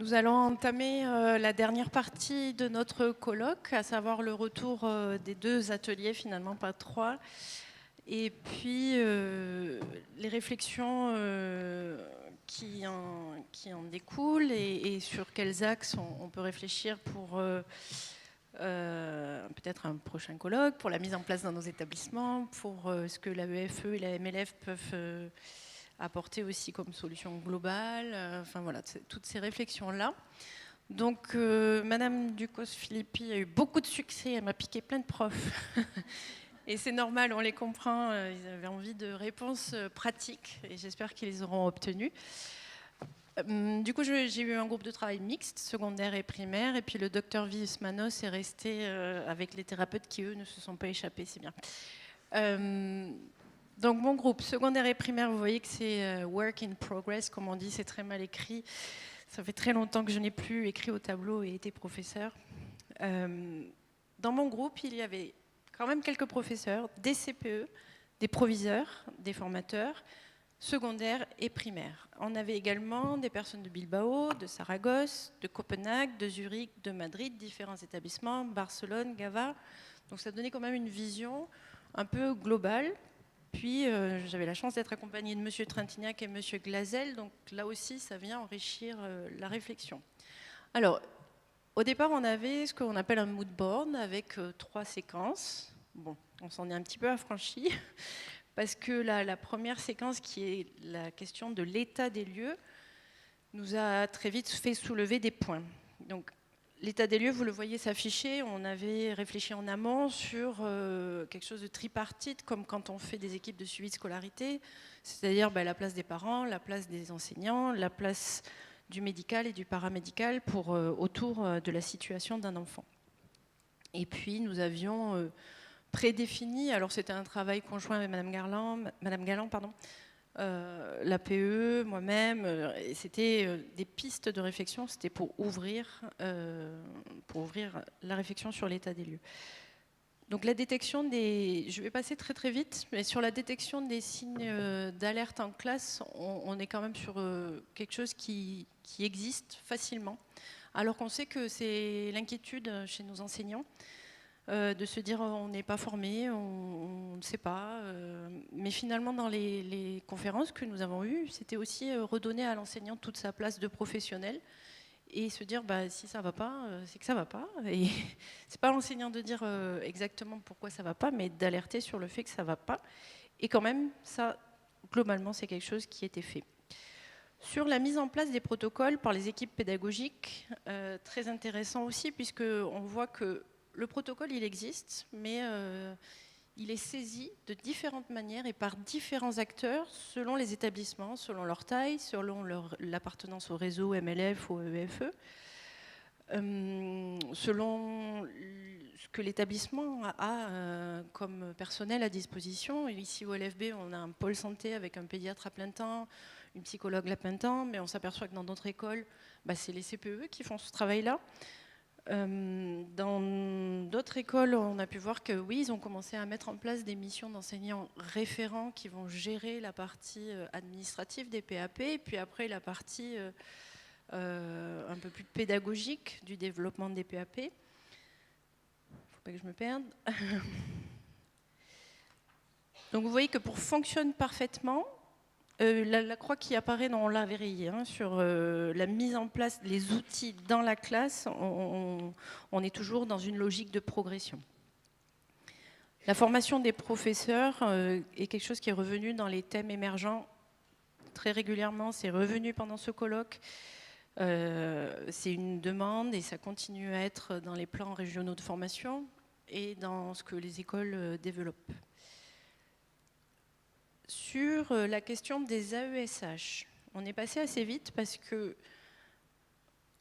Nous allons entamer la dernière partie de notre colloque, à savoir le retour des 2 ateliers, finalement pas 3, et puis les réflexions qui en découlent et sur quels axes on peut réfléchir pour peut-être un prochain colloque, pour la mise en place dans nos établissements, pour ce que la EFE et la MLF peuvent apporter aussi comme solution globale, enfin voilà, toutes ces réflexions-là. Donc, Madame Ducos-Philippi a eu beaucoup de succès, elle m'a piqué plein de profs. Et c'est normal, on les comprend, ils avaient envie de réponses pratiques, et j'espère qu'ils les auront obtenues. Du coup, j'ai eu un groupe de travail mixte, secondaire et primaire, et puis le docteur Vives Manos est resté avec les thérapeutes qui, eux, ne se sont pas échappés, c'est bien. Donc mon groupe secondaire et primaire, vous voyez que c'est work in progress, comme on dit, c'est très mal écrit. Ça fait très longtemps que je n'ai plus écrit au tableau et été professeur. Dans mon groupe, il y avait quand même quelques professeurs, des CPE, des proviseurs, des formateurs, secondaires et primaires. On avait également des personnes de Bilbao, de Saragosse, de Copenhague, de Zurich, de Madrid, différents établissements, Barcelone, Gava. Donc ça donnait quand même une vision un peu globale. Puis j'avais la chance d'être accompagnée de M. Trintignac et M. Glazel, donc là aussi ça vient enrichir la réflexion. Alors, au départ on avait ce qu'on appelle un mood board avec 3 séquences. Bon, on s'en est un petit peu affranchi, parce que la première séquence qui est la question de l'état des lieux nous a très vite fait soulever des points. Donc, l'état des lieux, vous le voyez s'afficher, on avait réfléchi en amont sur quelque chose de tripartite, comme quand on fait des équipes de suivi de scolarité, c'est-à-dire la place des parents, la place des enseignants, la place du médical et du paramédical autour de la situation d'un enfant. Et puis nous avions prédéfini, alors c'était un travail conjoint avec Madame Galland, l'APE, moi-même, c'était des pistes de réflexion, c'était pour ouvrir la réflexion sur l'état des lieux. Donc la détection je vais passer très très vite, mais sur la détection des signes d'alerte en classe, on est quand même sur quelque chose qui existe facilement, alors qu'on sait que c'est l'inquiétude chez nos enseignants. De se dire on n'est pas formé, on ne sait pas. Mais finalement, dans les conférences que nous avons eues, c'était aussi redonner à l'enseignant toute sa place de professionnel et se dire si ça ne va pas, c'est que ça ne va pas. Et c'est pas l'enseignant de dire exactement pourquoi ça ne va pas, mais d'alerter sur le fait que ça ne va pas. Et quand même, ça, globalement, c'est quelque chose qui était fait. Sur la mise en place des protocoles par les équipes pédagogiques, très intéressant aussi, puisqu'on voit que le protocole, il existe, mais il est saisi de différentes manières et par différents acteurs selon les établissements, selon leur taille, selon l'appartenance au réseau MLF ou EFE, selon ce que l'établissement a comme personnel à disposition. Ici au LFB, on a un pôle santé avec un pédiatre à plein temps, une psychologue à plein temps, mais on s'aperçoit que dans d'autres écoles, c'est les CPE qui font ce travail-là. Dans d'autres écoles, on a pu voir que oui, ils ont commencé à mettre en place des missions d'enseignants référents qui vont gérer la partie administrative des PAP, et puis après la partie un peu plus pédagogique du développement des PAP. Il ne faut pas que je me perde. Donc vous voyez que pour fonctionner parfaitement, la croix qui apparaît, on l'avait rayée, sur la mise en place des outils dans la classe, on est toujours dans une logique de progression. La formation des professeurs est quelque chose qui est revenu dans les thèmes émergents très régulièrement, c'est revenu pendant ce colloque. C'est une demande et ça continue à être dans les plans régionaux de formation et dans ce que les écoles développent. Sur la question des AESH, on est passé assez vite parce que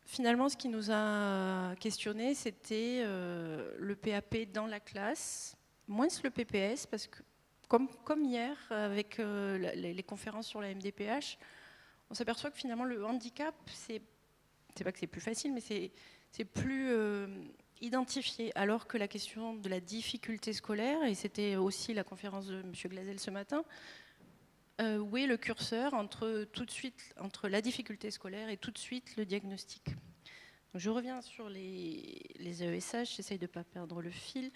finalement ce qui nous a questionné c'était le PAP dans la classe, moins le PPS, parce que comme hier avec les conférences sur la MDPH, on s'aperçoit que finalement le handicap, c'est pas que c'est plus facile, mais c'est plus identifié, alors que la question de la difficulté scolaire, et c'était aussi la conférence de M. Glazel ce matin, où est le curseur tout de suite, entre la difficulté scolaire et tout de suite le diagnostic. Donc je reviens sur les AESH, j'essaye de ne pas perdre le fil.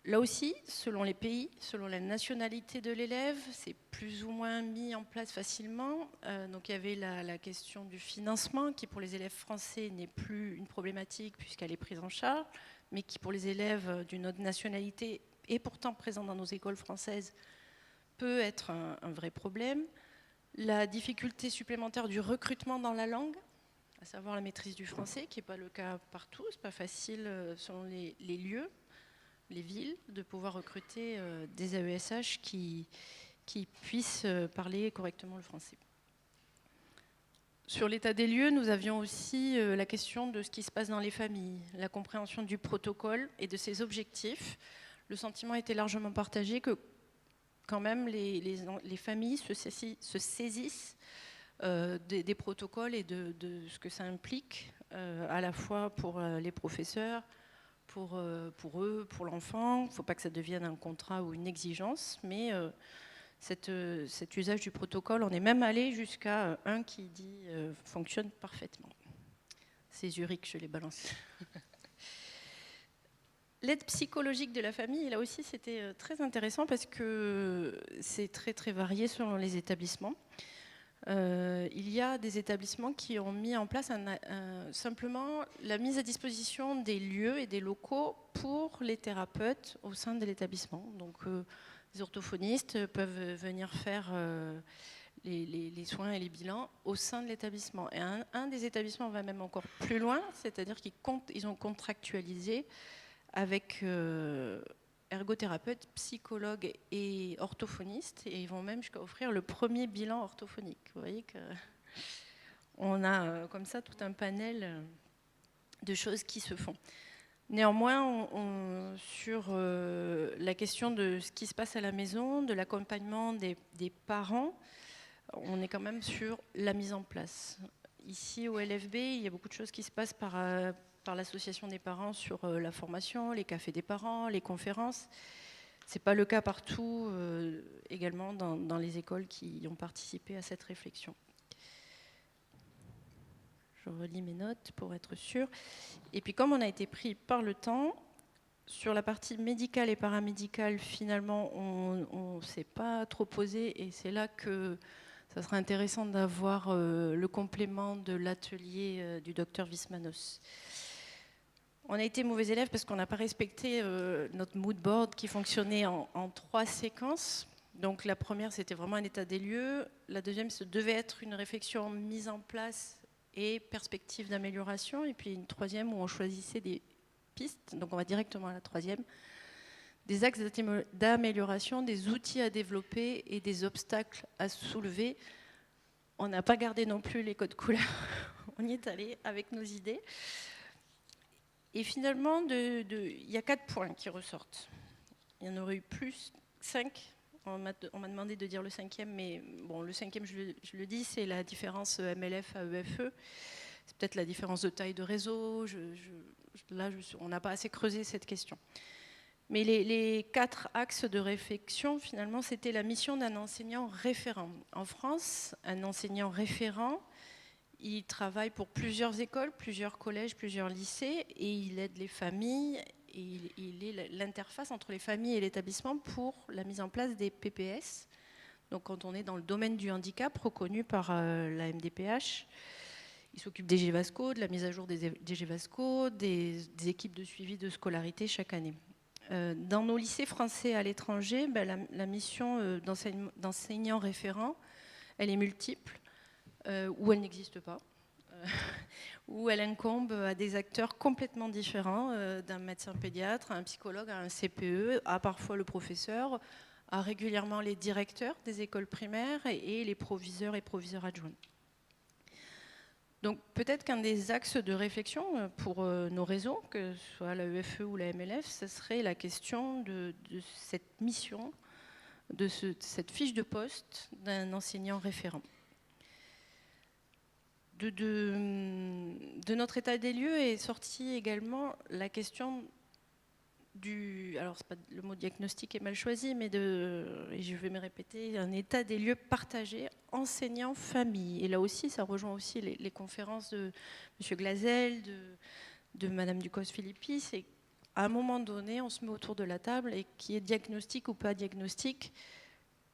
Là aussi, selon les pays, selon la nationalité de l'élève, c'est plus ou moins mis en place facilement. Donc il y avait la question du financement, qui pour les élèves français n'est plus une problématique puisqu'elle est prise en charge, mais qui pour les élèves d'une autre nationalité et pourtant présents dans nos écoles françaises peut être un vrai problème. La difficulté supplémentaire du recrutement dans la langue, à savoir la maîtrise du français, qui n'est pas le cas partout, c'est pas facile selon les lieux, les villes, de pouvoir recruter des AESH qui puissent parler correctement le français. Sur l'état des lieux, nous avions aussi la question de ce qui se passe dans les familles, la compréhension du protocole et de ses objectifs. Le sentiment était largement partagé que quand même les familles se saisissent des protocoles et de ce que ça implique, à la fois pour les professeurs, pour eux, pour l'enfant. Il ne faut pas que ça devienne un contrat ou une exigence, mais cet usage du protocole, on est même allé jusqu'à un qui dit fonctionne parfaitement. C'est Zurich, je l'ai balancé. L'aide psychologique de la famille, là aussi, c'était très intéressant parce que c'est très, très varié selon les établissements. Il y a des établissements qui ont mis en place simplement la mise à disposition des lieux et des locaux pour les thérapeutes au sein de l'établissement. Donc, les orthophonistes peuvent venir faire les soins et les bilans au sein de l'établissement. Et un des établissements va même encore plus loin, c'est-à-dire qu'ils ont contractualisé avec ergothérapeutes, psychologues et orthophonistes, et ils vont même jusqu'à offrir le premier bilan orthophonique. Vous voyez qu'on a comme ça tout un panel de choses qui se font. Néanmoins, sur la question de ce qui se passe à la maison, de l'accompagnement des parents, on est quand même sur la mise en place. Ici, au LFB, il y a beaucoup de choses qui se passent par l'association des parents sur la formation, les cafés des parents, les conférences. Ce n'est pas le cas partout, également dans les écoles qui ont participé à cette réflexion. Je relis mes notes pour être sûre. Et puis comme on a été pris par le temps, sur la partie médicale et paramédicale, finalement, on ne s'est pas trop posé, et c'est là que ça sera intéressant d'avoir le complément de l'atelier du docteur Vismanos. On a été mauvais élèves parce qu'on n'a pas respecté notre mood board qui fonctionnait en 3 séquences. Donc la première, c'était vraiment un état des lieux. La deuxième, ça devait être une réflexion mise en place et perspective d'amélioration. Et puis une troisième où on choisissait des pistes. Donc on va directement à la troisième. Des axes d'amélioration, des outils à développer et des obstacles à soulever. On n'a pas gardé non plus les codes couleurs. On y est allé avec nos idées. Et finalement, il y a 4 points qui ressortent. Il y en aurait eu plus 5. On m'a demandé de dire le 5e, mais bon, le 5e, je le dis, c'est la différence MLF à EFE. C'est peut-être la différence de taille de réseau. Là, on n'a pas assez creusé cette question. Mais les 4 axes de réflexion, finalement, c'était la mission d'un enseignant référent. En France, un enseignant référent, il travaille pour plusieurs écoles, plusieurs collèges, plusieurs lycées, et il aide les familles, et il est l'interface entre les familles et l'établissement pour la mise en place des PPS. Donc quand on est dans le domaine du handicap, reconnu par la MDPH, il s'occupe des GVASCO, de la mise à jour des GVASCO, des équipes de suivi de scolarité chaque année. Dans nos lycées français à l'étranger, la mission d'enseignant référent, elle est multiple. Où elle n'existe pas, où elle incombe à des acteurs complètement différents, d'un médecin pédiatre, à un psychologue, à un CPE, à parfois le professeur, à régulièrement les directeurs des écoles primaires et les proviseurs et proviseurs adjoints. Donc peut-être qu'un des axes de réflexion pour nos réseaux, que ce soit la EFE ou la MLF, ce serait la question de cette mission, de cette fiche de poste d'un enseignant référent. De notre état des lieux est sortie également la question alors c'est pas, le mot diagnostic est mal choisi, mais et je vais me répéter, un état des lieux partagé, enseignants-famille. Et là aussi, ça rejoint aussi les conférences de M. Glazel, de Mme Ducos-Philippi. C'est à un moment donné, on se met autour de la table et qui est diagnostic ou pas diagnostic.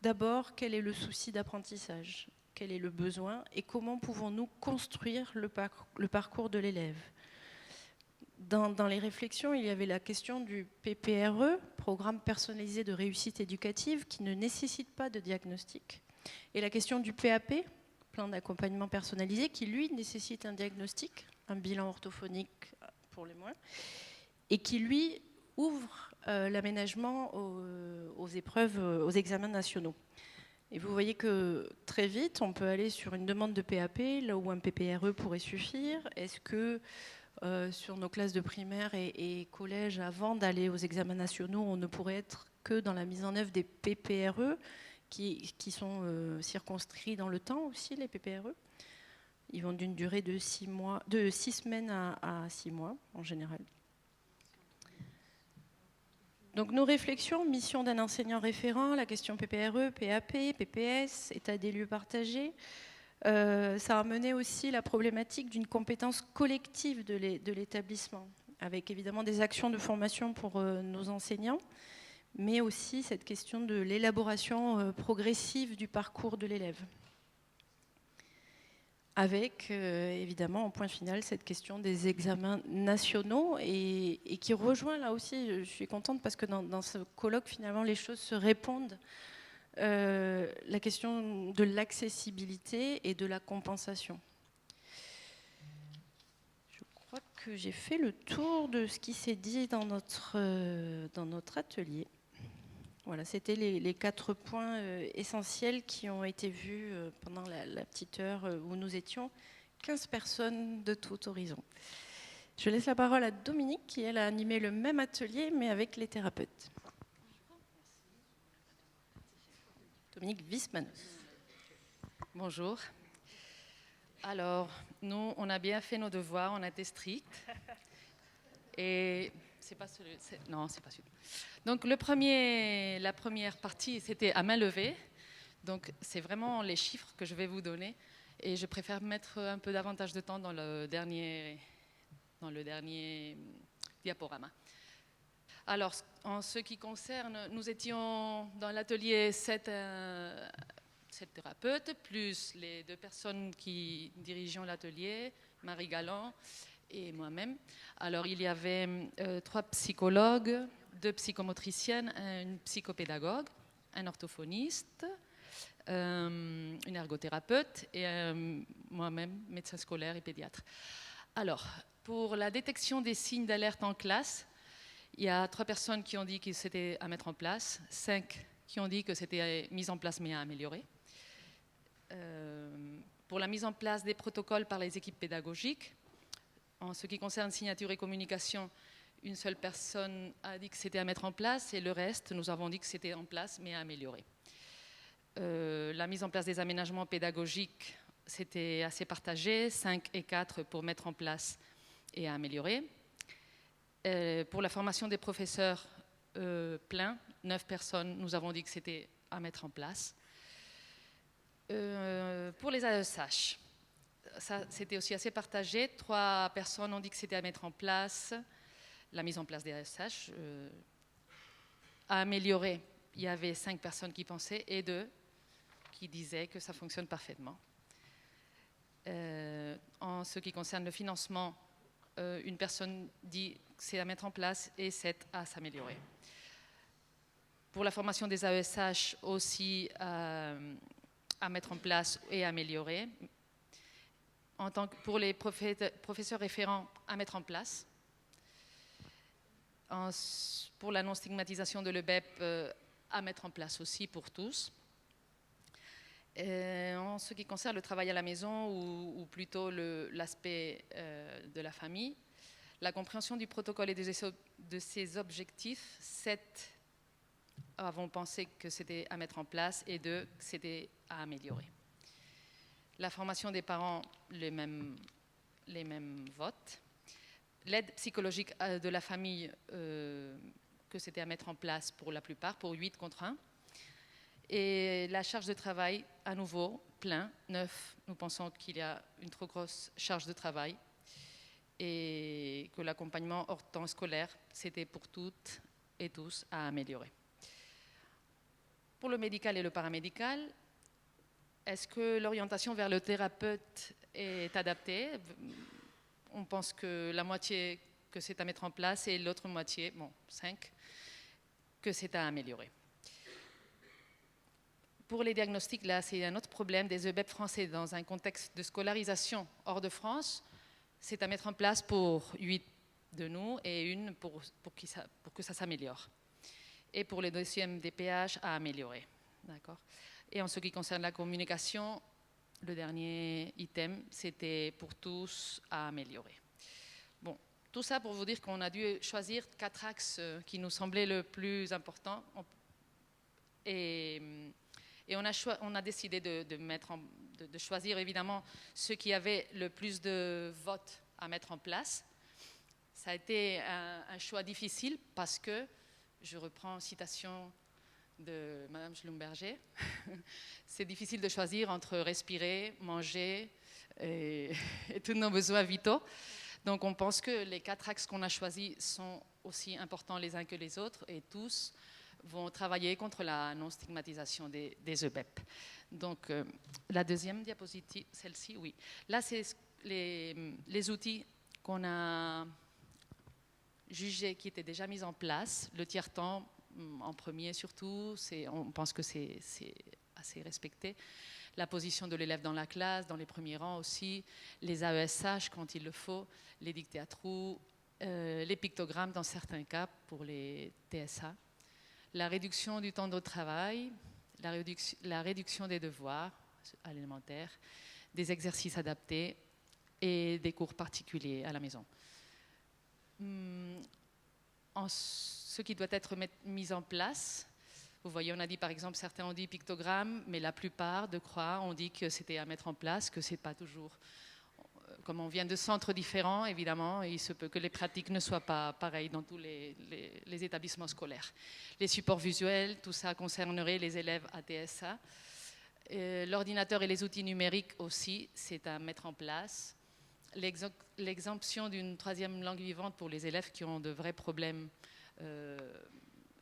D'abord, quel est le souci d'apprentissage? Quel est le besoin? Et comment pouvons-nous construire le parcours de l'élève? Dans les réflexions, il y avait la question du PPRE, Programme personnalisé de réussite éducative, qui ne nécessite pas de diagnostic. Et la question du PAP, Plan d'accompagnement personnalisé, qui lui nécessite un diagnostic, un bilan orthophonique pour les moins, et qui lui ouvre l'aménagement aux épreuves, aux examens nationaux. Et vous voyez que très vite, on peut aller sur une demande de PAP, là où un PPRE pourrait suffire. Est-ce que sur nos classes de primaire et collège, avant d'aller aux examens nationaux, on ne pourrait être que dans la mise en œuvre des PPRE, qui sont circonscrits dans le temps aussi, les PPRE. Ils vont d'une durée de 6 semaines à 6 mois, en général. Donc nos réflexions, mission d'un enseignant référent, la question PPRE, PAP, PPS, état des lieux partagés, ça a mené aussi la problématique d'une compétence collective de l'établissement, avec évidemment des actions de formation pour nos enseignants, mais aussi cette question de l'élaboration progressive du parcours de l'élève. Avec évidemment en point final cette question des examens nationaux et qui rejoint là aussi, je suis contente parce que dans ce colloque finalement les choses se répondent. La question de l'accessibilité et de la compensation. Je crois que j'ai fait le tour de ce qui s'est dit dans notre atelier. Voilà, c'était les 4 points essentiels qui ont été vus pendant la petite heure où nous étions 15 personnes de tout horizon. Je laisse la parole à Dominique qui, elle, a animé le même atelier mais avec les thérapeutes. Dominique Wiesmann. Bonjour. Alors, nous, on a bien fait nos devoirs, on a été stricts. Et c'est pas celui, non, c'est pas celui. Donc, la première partie, c'était à main levée. Donc, c'est vraiment les chiffres que je vais vous donner. Et je préfère mettre un peu davantage de temps dans le dernier diaporama. Alors, en ce qui concerne, nous étions dans l'atelier 7 thérapeutes, plus les 2 personnes qui dirigeaient l'atelier, Marie Galland et moi-même. Alors, il y avait 3 psychologues, 2 psychomotriciennes, une psychopédagogue, un orthophoniste, une ergothérapeute et moi-même, médecin scolaire et pédiatre. Alors, pour la détection des signes d'alerte en classe, il y a 3 personnes qui ont dit que c'était à mettre en place, 5 qui ont dit que c'était mis en place mais à améliorer. Pour la mise en place des protocoles par les équipes pédagogiques, en ce qui concerne signature et communication, une seule personne a dit que c'était à mettre en place et le reste, nous avons dit que c'était en place mais à améliorer. La mise en place des aménagements pédagogiques, c'était assez partagé, 5 et 4 pour mettre en place et à améliorer. Pour la formation des professeurs plein, 9 personnes, nous avons dit que c'était à mettre en place. Pour les AESH, ça, c'était aussi assez partagé. 3 personnes ont dit que c'était à mettre en place, la mise en place des AESH. À améliorer, il y avait 5 personnes qui pensaient et 2 qui disaient que ça fonctionne parfaitement. En ce qui concerne le financement, une personne dit que c'est à mettre en place et 7 à s'améliorer. Pour la formation des AESH aussi à mettre en place et améliorer. Pour les professeurs référents à mettre en place. Pour la non-stigmatisation de l'EBEP à mettre en place aussi pour tous. En ce qui concerne le travail à la maison ou plutôt l'aspect de la famille, la compréhension du protocole et de ses objectifs, 7 avons pensé que c'était à mettre en place et 2 que c'était à améliorer. La formation des parents, les mêmes votes. L'aide psychologique de la famille que c'était à mettre en place pour la plupart, pour 8 contre 1. Et la charge de travail, à nouveau, plein, 9. Nous pensons qu'il y a une trop grosse charge de travail et que l'accompagnement hors temps scolaire, c'était pour toutes et tous à améliorer. Pour le médical et le paramédical, est-ce que l'orientation vers le thérapeute est adaptée? On pense que la moitié que c'est à mettre en place et l'autre moitié, 5, que c'est à améliorer. Pour les diagnostics, là, c'est un autre problème des EBEP français dans un contexte de scolarisation hors de France. C'est à mettre en place pour 8 de nous et une pour que ça s'améliore. Et pour les deuxièmes DPH, à améliorer. D'accord. Et en ce qui concerne la communication, le dernier item, c'était pour tous à améliorer. Bon, tout ça pour vous dire qu'on a dû choisir 4 axes qui nous semblaient le plus importants. Et on a décidé de choisir évidemment ceux qui avaient le plus de votes à mettre en place. Ça a été un choix difficile parce que, je reprends une citation de Madame Schlumberger, c'est difficile de choisir entre respirer, manger et tous nos besoins vitaux. Donc on pense que les 4 axes qu'on a choisis sont aussi importants les uns que les autres et tous vont travailler contre la non-stigmatisation des EBEP. Donc, la deuxième diapositive, celle-ci, oui. Là, c'est les outils qu'on a jugés qui étaient déjà mis en place. Le tiers-temps, en premier surtout, on pense que c'est assez respecté. La position de l'élève dans la classe, dans les premiers rangs aussi. Les AESH quand il le faut. Les dictées à trous. Les pictogrammes dans certains cas pour les TSA. La réduction du temps de travail, la réduction des devoirs à l'élémentaire, des exercices adaptés et des cours particuliers à la maison. Ce qui doit être mis en place, vous voyez, on a dit par exemple, certains ont dit pictogramme, mais la plupart de croix ont dit que c'était à mettre en place, que ce n'est pas toujours. Comme on vient de centres différents, évidemment, il se peut que les pratiques ne soient pas pareilles dans tous les établissements scolaires. Les supports visuels, tout ça concernerait les élèves ATSA. L'ordinateur et les outils numériques aussi, c'est à mettre en place. L'exemption d'une 3e langue vivante pour les élèves qui ont de vrais problèmes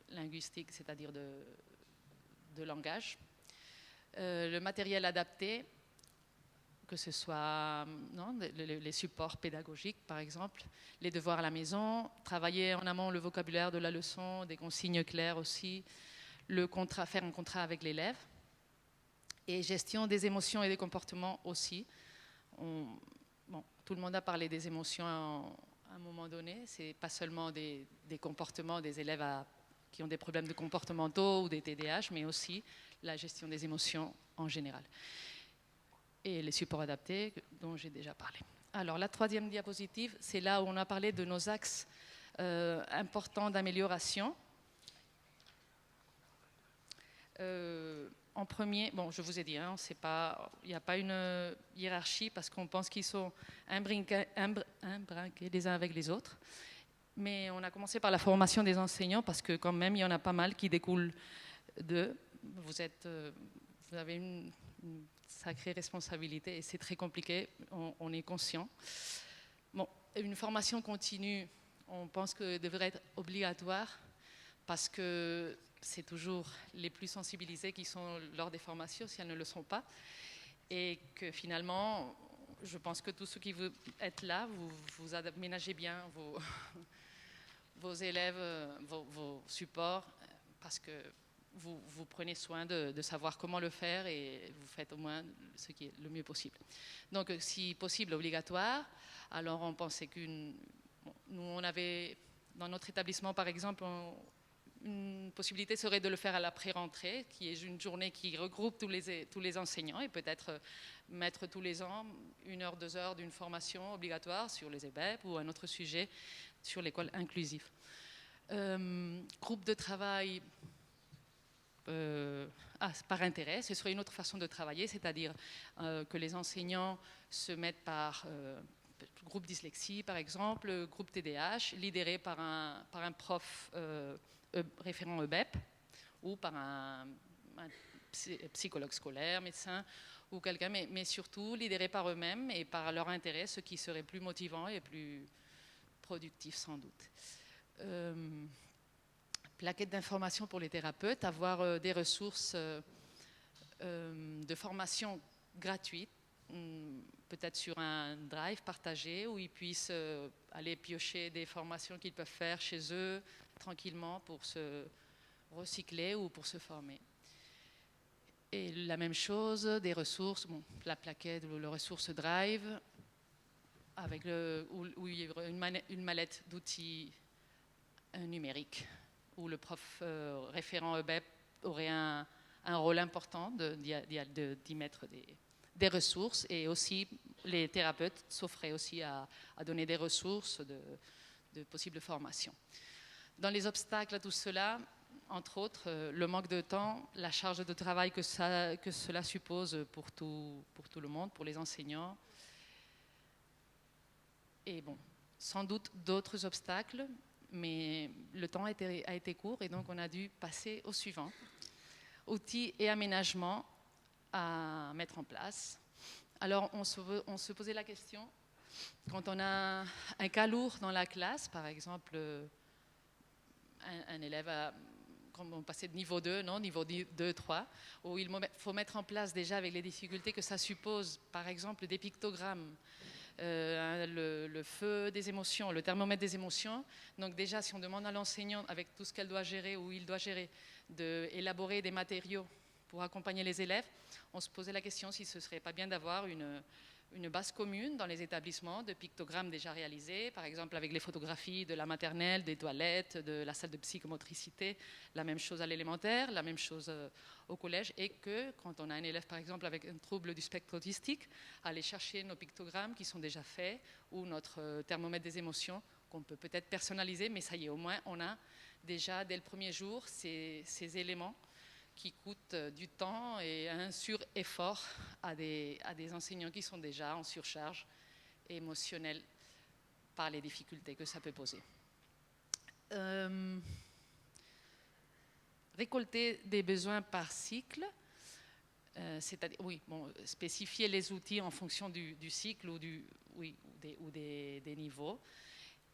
linguistiques, c'est-à-dire de langage. Le matériel adapté, que ce soit les supports pédagogiques, par exemple, les devoirs à la maison, travailler en amont le vocabulaire de la leçon, des consignes claires aussi, faire un contrat avec l'élève, et gestion des émotions et des comportements aussi. Tout le monde a parlé des émotions à un moment donné, c'est pas seulement des comportements des élèves qui ont des problèmes de comportementaux ou des TDAH, mais aussi la gestion des émotions en général. Et les supports adaptés dont j'ai déjà parlé. Alors la 3e diapositive, c'est là où on a parlé de nos axes importants d'amélioration. En premier, je vous ai dit, il n'y a pas une hiérarchie parce qu'on pense qu'ils sont imbriqués les uns avec les autres. Mais on a commencé par la formation des enseignants parce que quand même, il y en a pas mal qui découlent d'eux. Vous avez une sacrée responsabilité et c'est très compliqué, on est conscient. Une formation continue, on pense que devrait être obligatoire parce que c'est toujours les plus sensibilisés qui sont lors des formations si elles ne le sont pas et que finalement, je pense que tous ceux qui veulent être là, vous aménagez bien vos élèves, vos supports parce que vous prenez soin de savoir comment le faire et vous faites au moins ce qui est le mieux possible. Donc, si possible, obligatoire. Alors, on pensait nous, on avait, dans notre établissement, par exemple, une possibilité serait de le faire à la pré-rentrée, qui est une journée qui regroupe tous les enseignants et peut-être mettre tous les ans 1 heure, 2 heures d'une formation obligatoire sur les EBEP ou un autre sujet sur l'école inclusive. Groupe de travail par intérêt, ce serait une autre façon de travailler, c'est-à-dire que les enseignants se mettent par groupe dyslexie par exemple, groupe TDAH, lidéré par un prof référent EBEP ou par un psychologue scolaire, médecin ou quelqu'un, mais surtout lidéré par eux-mêmes et par leur intérêt, ce qui serait plus motivant et plus productif sans doute. Plaquette d'information pour les thérapeutes, avoir des ressources de formation gratuites, peut-être sur un drive partagé où ils puissent aller piocher des formations qu'ils peuvent faire chez eux tranquillement pour se recycler ou pour se former. Et la même chose, des ressources, la plaquette ou le ressource drive, avec où il y a une mallette d'outils numériques, où le prof référent EBEP aurait un rôle important d'y mettre des ressources, et aussi les thérapeutes s'offraient aussi à donner des ressources de possibles formations. Dans les obstacles à tout cela, entre autres, le manque de temps, la charge de travail que cela suppose pour tout le monde, pour les enseignants. Et bon, sans doute d'autres obstacles, mais le temps a été court et donc on a dû passer au suivant. Outils et aménagements à mettre en place. Alors on se posait la question, quand on a un cas lourd dans la classe, par exemple un élève quand on passait de niveau 2, niveau 2, 3, où il faut mettre en place déjà avec les difficultés que ça suppose, par exemple des pictogrammes, le feu des émotions, le thermomètre des émotions. Donc déjà, si on demande à l'enseignant, avec tout ce qu'elle doit gérer ou il doit gérer, d'élaborer des matériaux pour accompagner les élèves, on se posait la question si ce ne serait pas bien d'avoir une base commune dans les établissements de pictogrammes déjà réalisés, par exemple avec les photographies de la maternelle, des toilettes, de la salle de psychomotricité, la même chose à l'élémentaire, la même chose au collège, et que quand on a un élève par exemple avec un trouble du spectre autistique, aller chercher nos pictogrammes qui sont déjà faits ou notre thermomètre des émotions qu'on peut peut-être personnaliser, mais ça y est, au moins on a déjà dès le premier jour ces éléments qui coûtent du temps et un sur-effort à des enseignants qui sont déjà en surcharge émotionnelle par les difficultés que ça peut poser. Récolter des besoins par cycle, c'est-à-dire spécifier les outils en fonction du cycle ou des niveaux.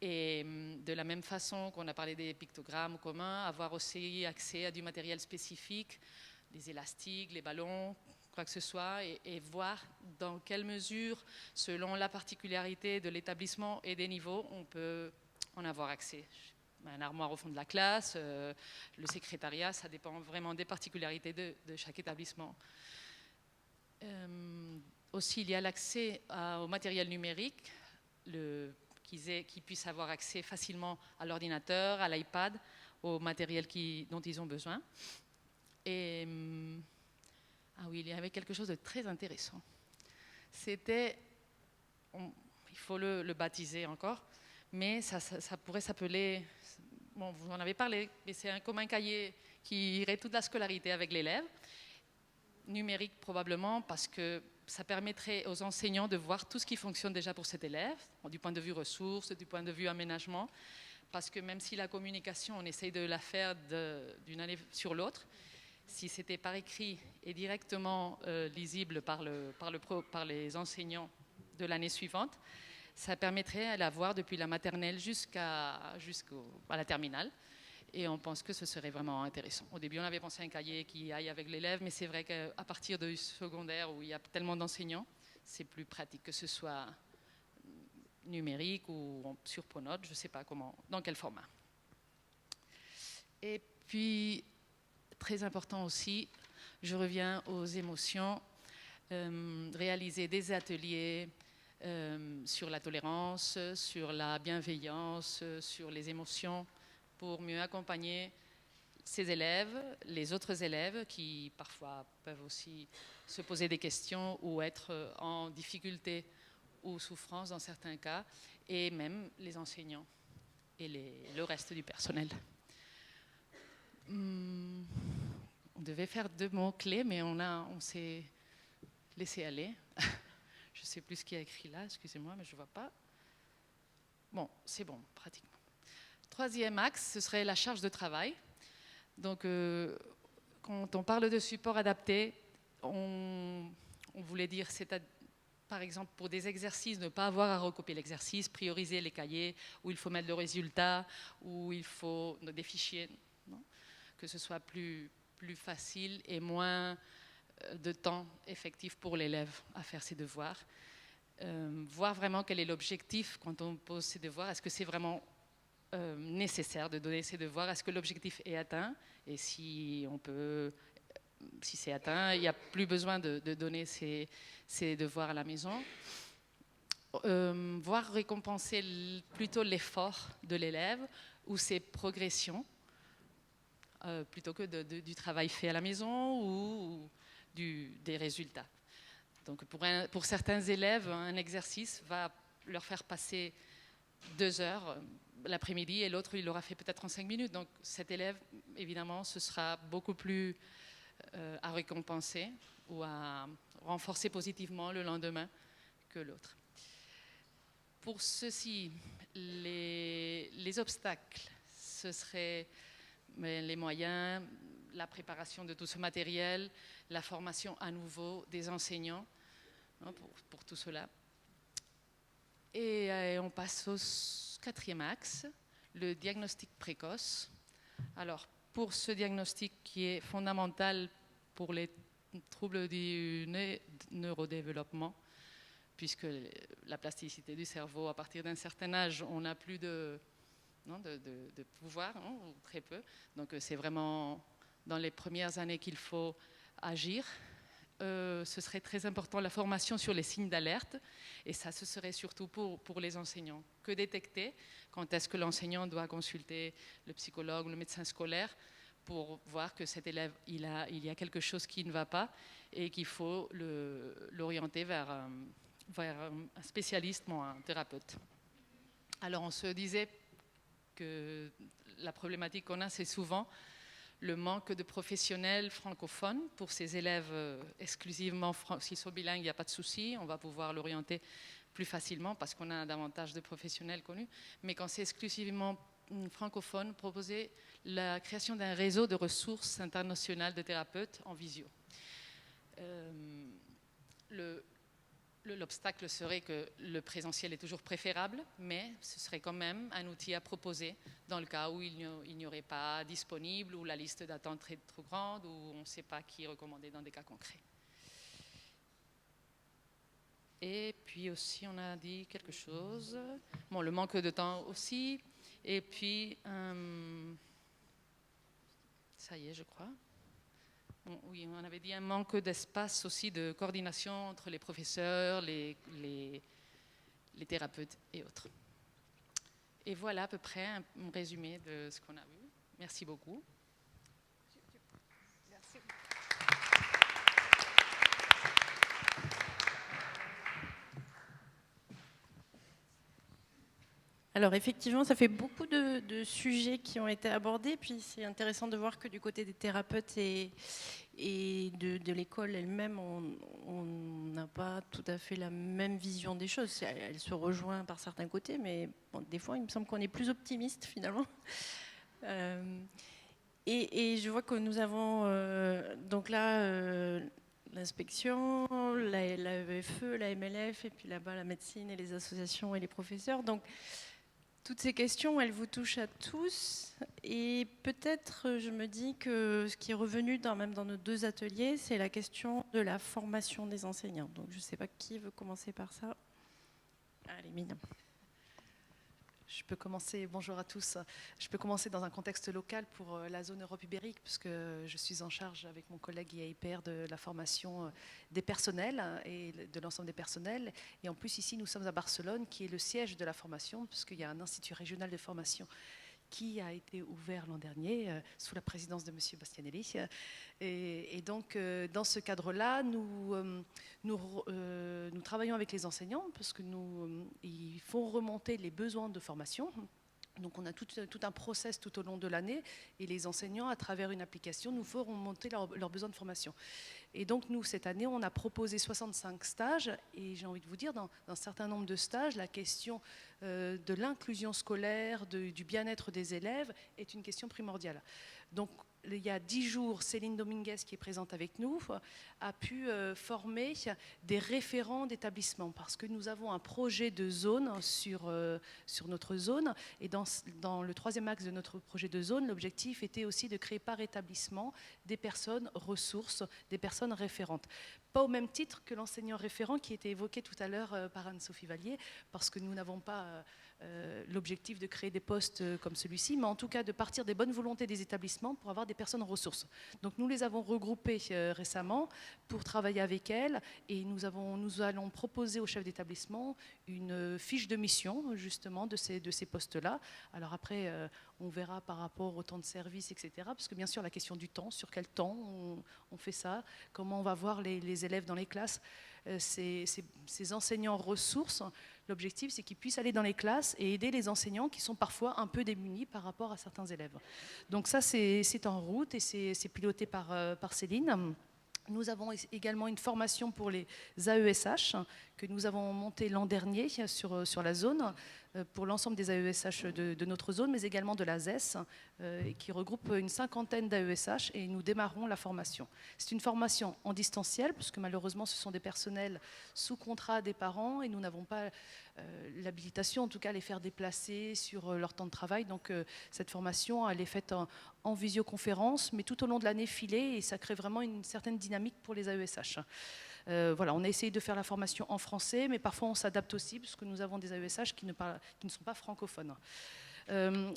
Et de la même façon qu'on a parlé des pictogrammes communs, avoir aussi accès à du matériel spécifique, des élastiques, les ballons, quoi que ce soit, et voir dans quelle mesure, selon la particularité de l'établissement et des niveaux, on peut en avoir accès. Un armoire au fond de la classe, le secrétariat, ça dépend vraiment des particularités de chaque établissement. Aussi, il y a l'accès au matériel numérique, qui puissent avoir accès facilement à l'ordinateur, à l'iPad, au matériel dont ils ont besoin. Et il y avait quelque chose de très intéressant. C'était, il faut le baptiser encore, mais ça pourrait s'appeler, vous en avez parlé, mais c'est comme un cahier qui irait toute la scolarité avec l'élève, numérique probablement, parce que ça permettrait aux enseignants de voir tout ce qui fonctionne déjà pour cet élève, du point de vue ressources, du point de vue aménagement, parce que même si la communication, on essaye de la faire d'une année sur l'autre, si c'était par écrit et directement lisible par les enseignants de l'année suivante, ça permettrait à la voir depuis la maternelle jusqu'à la terminale. Et on pense que ce serait vraiment intéressant. Au début, on avait pensé à un cahier qui aille avec l'élève, mais c'est vrai qu'à partir du secondaire, où il y a tellement d'enseignants, c'est plus pratique que ce soit numérique ou sur Pronote, je ne sais pas dans quel format. Et puis, très important aussi, je reviens aux émotions, réaliser des ateliers sur la tolérance, sur la bienveillance, sur les émotions, pour mieux accompagner ces élèves, les autres élèves qui parfois peuvent aussi se poser des questions ou être en difficulté ou souffrance dans certains cas, et même les enseignants et le reste du personnel. On devait faire 2 mots clés, mais on s'est laissé aller. Je ne sais plus ce qui est écrit là, excusez-moi, mais je ne vois pas. Bon, c'est bon, pratiquement. Troisième axe, ce serait la charge de travail. Donc, quand on parle de support adapté, on voulait dire, par exemple, pour des exercices, ne pas avoir à recopier l'exercice, prioriser les cahiers où il faut mettre le résultat, où il faut des fichiers, non, que ce soit plus facile et moins de temps effectif pour l'élève à faire ses devoirs. Voir vraiment quel est l'objectif quand on pose ses devoirs. Est-ce que c'est vraiment nécessaire de donner ses devoirs? Est-ce que l'objectif est atteint? Et si c'est atteint, il n'y a plus besoin de donner ses devoirs à la maison. Voir récompenser plutôt l'effort de l'élève ou ses progressions, plutôt que du travail fait à la maison ou des résultats. Donc pour certains élèves, un exercice va leur faire passer 2 heures l'après-midi et l'autre, il l'aura fait peut-être en 5 minutes. Donc cet élève, évidemment, ce sera beaucoup plus à récompenser ou à renforcer positivement le lendemain que l'autre. Pour ceci, les obstacles, ce serait les moyens, la préparation de tout ce matériel, la formation à nouveau des enseignants, hein, pour tout cela. Et on passe au 4e axe, le diagnostic précoce. Alors, pour ce diagnostic qui est fondamental pour les troubles du neurodéveloppement, puisque la plasticité du cerveau, à partir d'un certain âge, on n'a plus de pouvoir, ou très peu. Donc c'est vraiment dans les premières années qu'il faut agir. Ce serait très important la formation sur les signes d'alerte, et ça, ce serait surtout pour les enseignants. Que détecter? Quand est-ce que l'enseignant doit consulter le psychologue ou le médecin scolaire pour voir que cet élève, il y a quelque chose qui ne va pas et qu'il faut l'orienter vers un spécialiste ou un thérapeute. Alors on se disait que la problématique qu'on a, c'est souvent le manque de professionnels francophones pour ces élèves exclusivement s'ils sont bilingues, il n'y a pas de souci, on va pouvoir l'orienter plus facilement parce qu'on a davantage de professionnels connus. Mais quand c'est exclusivement francophone, proposer la création d'un réseau de ressources internationales de thérapeutes en visio. L'obstacle serait que le présentiel est toujours préférable, mais ce serait quand même un outil à proposer dans le cas où il n'y aurait pas disponible, ou la liste d'attente est trop grande, ou on ne sait pas qui est recommandé dans des cas concrets. Et puis aussi, on a dit quelque chose. Bon, le manque de temps aussi. Et puis, ça y est, je crois. Oui, on avait dit un manque d'espace aussi, de coordination entre les professeurs, les thérapeutes et autres. Et voilà à peu près un résumé de ce qu'on a vu. Merci beaucoup. Merci. Alors effectivement, ça fait beaucoup de sujets qui ont été abordés, puis c'est intéressant de voir que du côté des thérapeutes et de l'école elle-même, on n'a pas tout à fait la même vision des choses. Elle se rejoint par certains côtés, mais bon, des fois, il me semble qu'on est plus optimiste finalement. Et je vois que nous avons donc là l'inspection, l'AEFE, la MLF, et puis là-bas la médecine et les associations et les professeurs. Donc toutes ces questions, elles vous touchent à tous, et peut-être je me dis que ce qui est revenu même dans nos 2 ateliers, c'est la question de la formation des enseignants. Donc je ne sais pas qui veut commencer par ça. Allez, Mina. Je peux commencer, bonjour à tous. Je peux commencer dans un contexte local pour la zone Europe ibérique, puisque je suis en charge avec mon collègue IAIPR de la formation des personnels et de l'ensemble des personnels. Et en plus, ici, nous sommes à Barcelone, qui est le siège de la formation, puisqu'il y a un institut régional de formation qui a été ouvert l'an dernier sous la présidence de M. Bastianelli. Et donc, dans ce cadre-là, nous travaillons avec les enseignants parce que ils font remonter les besoins de formation. Donc on a tout un process tout au long de l'année et les enseignants, à travers une application, nous feront monter leurs besoins de formation. Et donc nous, cette année, on a proposé 65 stages et j'ai envie de vous dire, dans un certain nombre de stages, la question de l'inclusion scolaire, du bien-être des élèves est une question primordiale. Donc il y a 10 jours, Céline Dominguez, qui est présente avec nous, a pu former des référents d'établissement parce que nous avons un projet de zone sur notre zone et dans le troisième axe de notre projet de zone, l'objectif était aussi de créer par établissement des personnes ressources, des personnes référentes. Pas au même titre que l'enseignant référent qui était évoqué tout à l'heure par Anne-Sophie Vallier, parce que nous n'avons pas l'objectif de créer des postes comme celui-ci, mais en tout cas de partir des bonnes volontés des établissements pour avoir des personnes ressources. Donc nous les avons regroupées récemment pour travailler avec elles et nous allons proposer aux chefs d'établissement une fiche de mission justement de ces postes-là. Alors après, on verra par rapport au temps de service, etc. Parce que bien sûr, la question du temps, sur quel temps on fait ça, comment on va voir les élèves dans les classes, ces enseignants ressources, l'objectif c'est qu'ils puissent aller dans les classes et aider les enseignants qui sont parfois un peu démunis par rapport à certains élèves. Donc ça c'est en route et c'est piloté par Céline. Nous avons également une formation pour les AESH que nous avons montée l'an dernier sur la zone, pour l'ensemble des AESH de notre zone, mais également de la ZES, qui regroupe une cinquantaine d'AESH et nous démarrons la formation. C'est une formation en distanciel, puisque malheureusement ce sont des personnels sous contrat des parents et nous n'avons pas l'habilitation, en tout cas, à les faire déplacer sur leur temps de travail. Donc cette formation, elle est faite en visioconférence, mais tout au long de l'année filée, et ça crée vraiment une certaine dynamique pour les AESH. Voilà, on a essayé de faire la formation en français, mais parfois on s'adapte aussi, parce que nous avons des AESH qui ne sont pas francophones.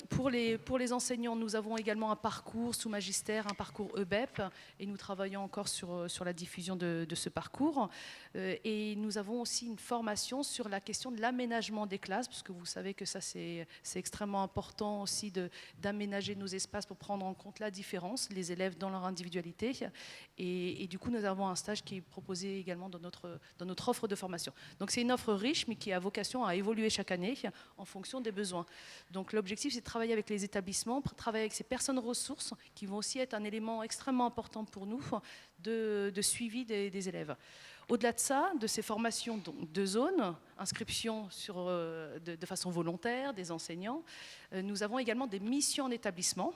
Pour les enseignants, nous avons également un parcours sous magistère, un parcours EBEP, et nous travaillons encore sur la diffusion de ce parcours. Et nous avons aussi une formation sur la question de l'aménagement des classes, parce que vous savez que ça c'est extrêmement important aussi d'aménager nos espaces pour prendre en compte la différence, les élèves dans leur individualité. Et du coup, nous avons un stage qui est proposé également dans notre offre de formation. Donc c'est une offre riche, mais qui a vocation à évoluer chaque année en fonction des besoins. Donc l'objectif, c'est de travailler avec les établissements, travailler avec ces personnes ressources qui vont aussi être un élément extrêmement important pour nous de suivi des élèves. Au-delà de ça, de ces formations de zone, inscription de façon volontaire des enseignants, nous avons également des missions en établissement.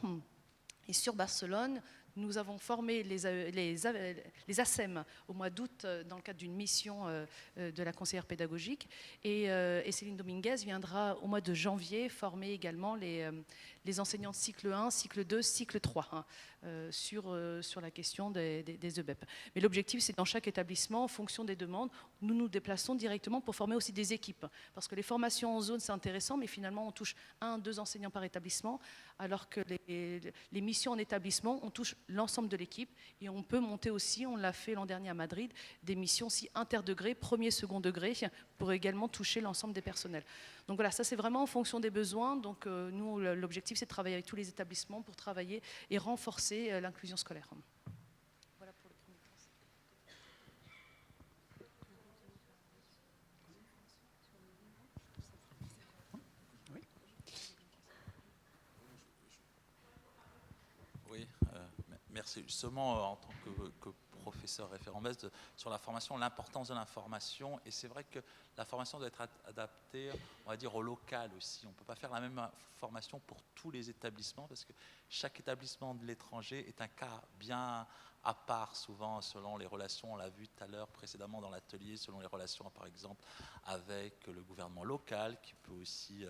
Et sur Barcelone, nous avons formé les ASEM au mois d'août dans le cadre d'une mission de la conseillère pédagogique. Et Céline Dominguez viendra au mois de janvier former également les enseignants de cycle 1, cycle 2, cycle 3 sur la question des EBEP. Mais l'objectif, c'est dans chaque établissement, en fonction des demandes, nous nous déplaçons directement pour former aussi des équipes. Parce que les formations en zone, c'est intéressant, mais finalement, on touche 1-2 enseignants par établissement, alors que les missions en établissement, on touche l'ensemble de l'équipe et on peut monter aussi, on l'a fait l'an dernier à Madrid, des missions aussi interdegrés, premier, second degré, pour également toucher l'ensemble des personnels. Donc voilà, ça c'est vraiment en fonction des besoins. Donc nous, l'objectif c'est de travailler avec tous les établissements pour travailler et renforcer l'inclusion scolaire. Voilà pour le premier point. Oui, merci. Justement, en tant que professeur référent MES, sur la formation, l'importance de l'information. Et c'est vrai que la formation doit être adaptée, on va dire, au local aussi. On ne peut pas faire la même formation pour tous les établissements parce que chaque établissement de l'étranger est un cas bien à part, souvent selon les relations, on l'a vu tout à l'heure précédemment dans l'atelier, selon les relations par exemple avec le gouvernement local qui peut aussi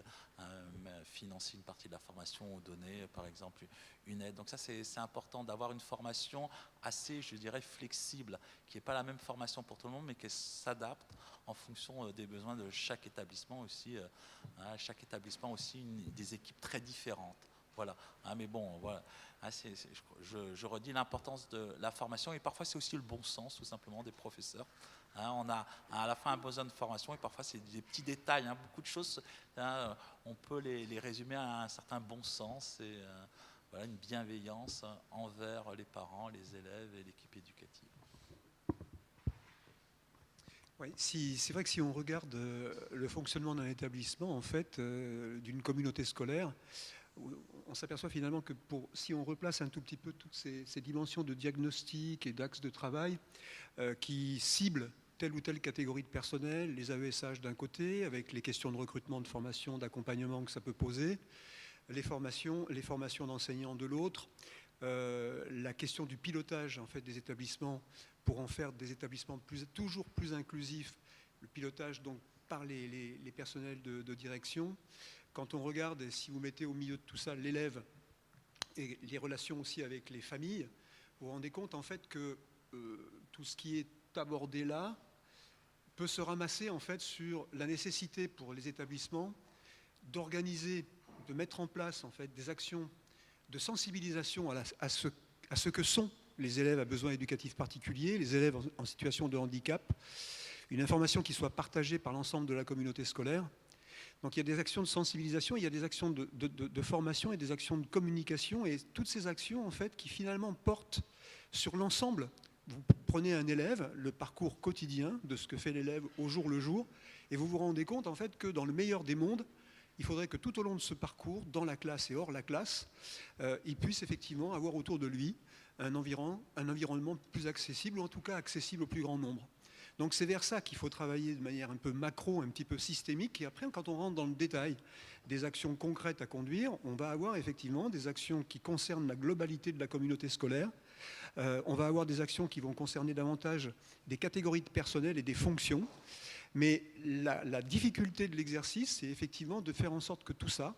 financer une partie de la formation ou donner par exemple une aide. Donc ça c'est important d'avoir une formation assez, je dirais, flexible, qui n'est pas la même formation pour tout le monde mais qui s'adapte en fonction des besoins de chaque établissement aussi. Chaque établissement aussi des équipes très différentes. Voilà, mais bon, voilà. Je redis l'importance de la formation et parfois c'est aussi le bon sens tout simplement des professeurs. On a à la fin un besoin de formation et parfois c'est des petits détails, beaucoup de choses, on peut les résumer à un certain bon sens et voilà, une bienveillance envers les parents, les élèves et l'équipe éducative. Oui, c'est vrai que si on regarde le fonctionnement d'un établissement, en fait, d'une communauté scolaire, on s'aperçoit finalement que si on replace un tout petit peu toutes ces dimensions de diagnostic et d'axes de travail qui ciblent telle ou telle catégorie de personnel, les AESH d'un côté, avec les questions de recrutement, de formation, d'accompagnement que ça peut poser, les formations d'enseignants de l'autre, la question du pilotage en fait, des établissements pour en faire des établissements toujours plus inclusifs, le pilotage donc par les personnels de direction. Quand on regarde, et si vous mettez au milieu de tout ça l'élève et les relations aussi avec les familles, vous vous rendez compte en fait que tout ce qui est abordé là peut se ramasser en fait sur la nécessité pour les établissements d'organiser, de mettre en place en fait des actions de sensibilisation à ce que sont les élèves à besoins éducatifs particuliers, les élèves en situation de handicap, une information qui soit partagée par l'ensemble de la communauté scolaire. Donc il y a des actions de sensibilisation, il y a des actions de formation et des actions de communication, et toutes ces actions en fait qui finalement portent sur l'ensemble. Vous prenez un élève, le parcours quotidien de ce que fait l'élève au jour le jour, et vous vous rendez compte en fait que dans le meilleur des mondes, il faudrait que tout au long de ce parcours, dans la classe et hors la classe, il puisse effectivement avoir autour de lui un environnement plus accessible, ou en tout cas accessible au plus grand nombre. Donc c'est vers ça qu'il faut travailler de manière un peu macro, un petit peu systémique, et après quand on rentre dans le détail des actions concrètes à conduire, on va avoir effectivement des actions qui concernent la globalité de la communauté scolaire, on va avoir des actions qui vont concerner davantage des catégories de personnel et des fonctions. Mais la difficulté de l'exercice, c'est effectivement de faire en sorte que tout ça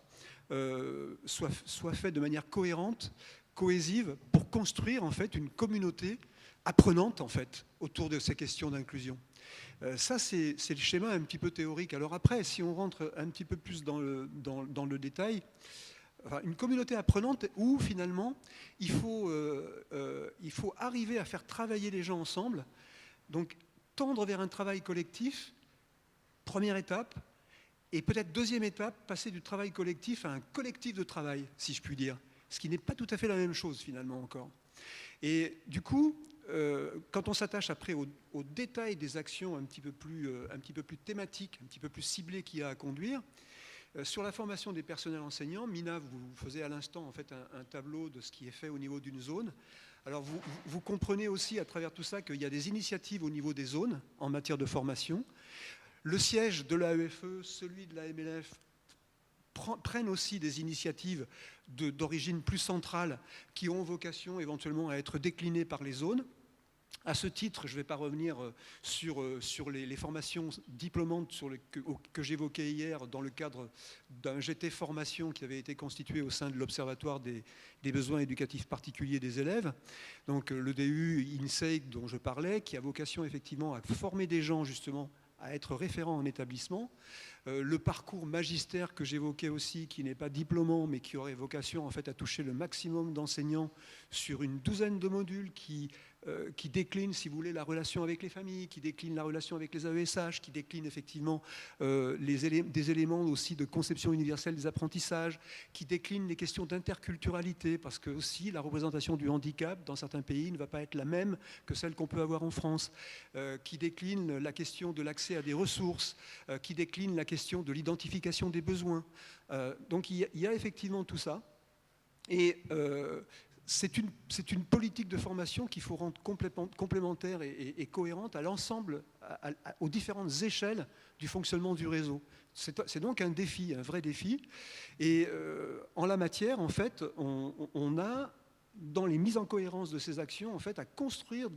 soit fait de manière cohérente, cohésive, pour construire en fait une communauté apprenante en fait autour de ces questions d'inclusion. Ça, c'est le schéma un petit peu théorique. Alors après, si on rentre un petit peu plus dans le détail, enfin, une communauté apprenante où finalement il faut arriver à faire travailler les gens ensemble, donc tendre vers un travail collectif. Première étape, et peut-être deuxième étape, passer du travail collectif à un collectif de travail, si je puis dire, ce qui n'est pas tout à fait la même chose finalement encore. Et du coup, quand on s'attache après au détail des actions un petit peu plus thématiques, un petit peu plus ciblées qu'il y a à conduire, sur la formation des personnels enseignants, Mina, vous faisiez à l'instant en fait un tableau de ce qui est fait au niveau d'une zone. Alors vous comprenez aussi à travers tout ça qu'il y a des initiatives au niveau des zones en matière de formation. Le siège de l'AEFE, celui de la MLF, prennent aussi des initiatives d'origine plus centrale qui ont vocation éventuellement à être déclinées par les zones. À ce titre, je ne vais pas revenir sur les formations diplômantes que j'évoquais hier dans le cadre d'un GT formation qui avait été constitué au sein de l'Observatoire des besoins éducatifs particuliers des élèves. Donc le DU INSEIC dont je parlais, qui a vocation effectivement à former des gens justement à être référent en établissement, le parcours magistère que j'évoquais aussi, qui n'est pas diplômant, mais qui aurait vocation en fait à toucher le maximum d'enseignants sur une douzaine de modules qui décline, si vous voulez, la relation avec les familles, qui décline la relation avec les AESH, qui décline effectivement des éléments aussi de conception universelle des apprentissages, qui décline les questions d'interculturalité, parce que aussi la représentation du handicap dans certains pays ne va pas être la même que celle qu'on peut avoir en France, qui décline la question de l'accès à des ressources, qui décline la question de l'identification des besoins. Donc il y a effectivement tout ça. Et c'est une politique de formation qu'il faut rendre complémentaire et cohérente à l'ensemble, aux différentes échelles du fonctionnement du réseau. C'est donc un défi, un vrai défi. Et en la matière, en fait, on a, dans les mises en cohérence de ces actions, en fait, à construire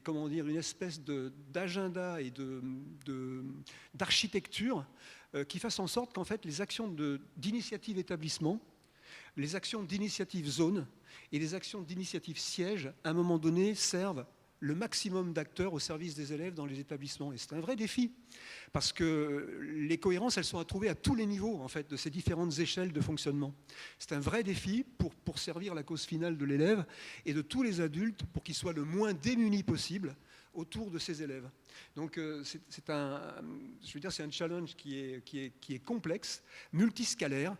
comment dire, une espèce d'agenda et d'architecture qui fasse en sorte qu'en fait, les actions d'initiative établissement, les actions d'initiative zone et les actions d'initiative siège, à un moment donné, servent le maximum d'acteurs au service des élèves dans les établissements. Et c'est un vrai défi, parce que les cohérences, elles sont à trouver à tous les niveaux en fait, de ces différentes échelles de fonctionnement. C'est un vrai défi pour servir la cause finale de l'élève et de tous les adultes pour qu'ils soient le moins démunis possible autour de ces élèves. Donc c'est un challenge qui est complexe, multiscalaire,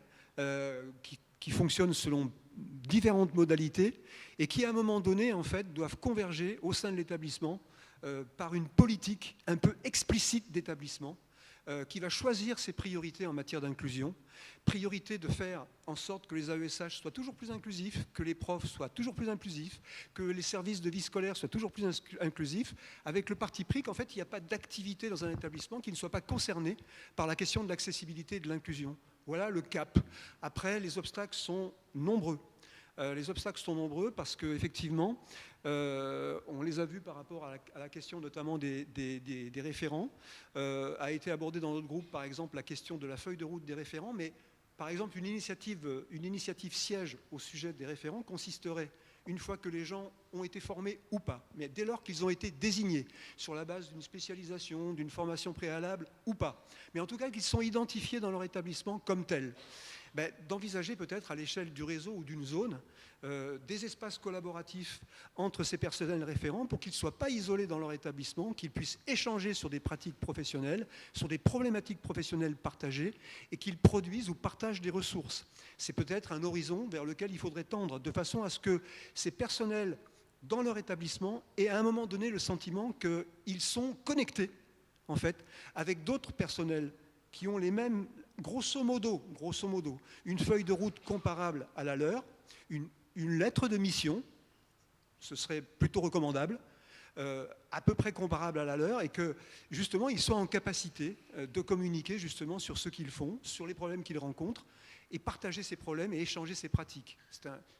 qui fonctionnent selon différentes modalités et qui, à un moment donné, en fait, doivent converger au sein de l'établissement par une politique un peu explicite d'établissement qui va choisir ses priorités en matière d'inclusion. Priorité de faire en sorte que les AESH soient toujours plus inclusifs, que les profs soient toujours plus inclusifs, que les services de vie scolaire soient toujours plus inclusifs, avec le parti pris qu'en fait, il n'y a pas d'activité dans un établissement qui ne soit pas concernée par la question de l'accessibilité et de l'inclusion. Voilà le cap. Après, les obstacles sont nombreux. Les obstacles sont nombreux parce qu'effectivement, on les a vus par rapport à la question notamment des référents. A été abordée dans notre groupe, par exemple, la question de la feuille de route des référents, mais par exemple, une initiative siège au sujet des référents consisterait, une fois que les gens ont été formés ou pas, mais dès lors qu'ils ont été désignés sur la base d'une spécialisation, d'une formation préalable ou pas, mais en tout cas qu'ils sont identifiés dans leur établissement comme tels, d'envisager peut-être à l'échelle du réseau ou d'une zone des espaces collaboratifs entre ces personnels référents pour qu'ils ne soient pas isolés dans leur établissement, qu'ils puissent échanger sur des pratiques professionnelles, sur des problématiques professionnelles partagées et qu'ils produisent ou partagent des ressources. C'est peut-être un horizon vers lequel il faudrait tendre de façon à ce que ces personnels dans leur établissement aient à un moment donné le sentiment qu'ils sont connectés en fait avec d'autres personnels qui ont les mêmes, grosso modo, une feuille de route comparable à la leur, une lettre de mission, ce serait plutôt recommandable, à peu près comparable à la leur, et que justement ils soient en capacité de communiquer justement sur ce qu'ils font, sur les problèmes qu'ils rencontrent, et partager ces problèmes et échanger ces pratiques.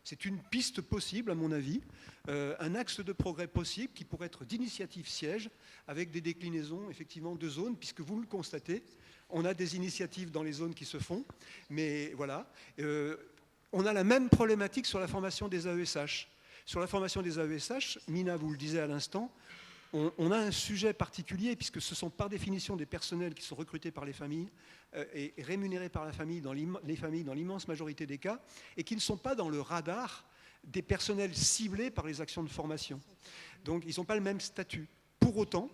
C'est une piste possible, à mon avis, un axe de progrès possible qui pourrait être d'initiative siège, avec des déclinaisons effectivement de zones, puisque vous le constatez, on a des initiatives dans les zones qui se font, mais voilà. On a la même problématique sur la formation des AESH. Sur la formation des AESH, Nina vous le disait à l'instant, on a un sujet particulier, puisque ce sont par définition des personnels qui sont recrutés par les familles et rémunérés par la famille les familles dans l'immense majorité des cas, et qui ne sont pas dans le radar des personnels ciblés par les actions de formation. Donc ils n'ont pas le même statut. Pour autant,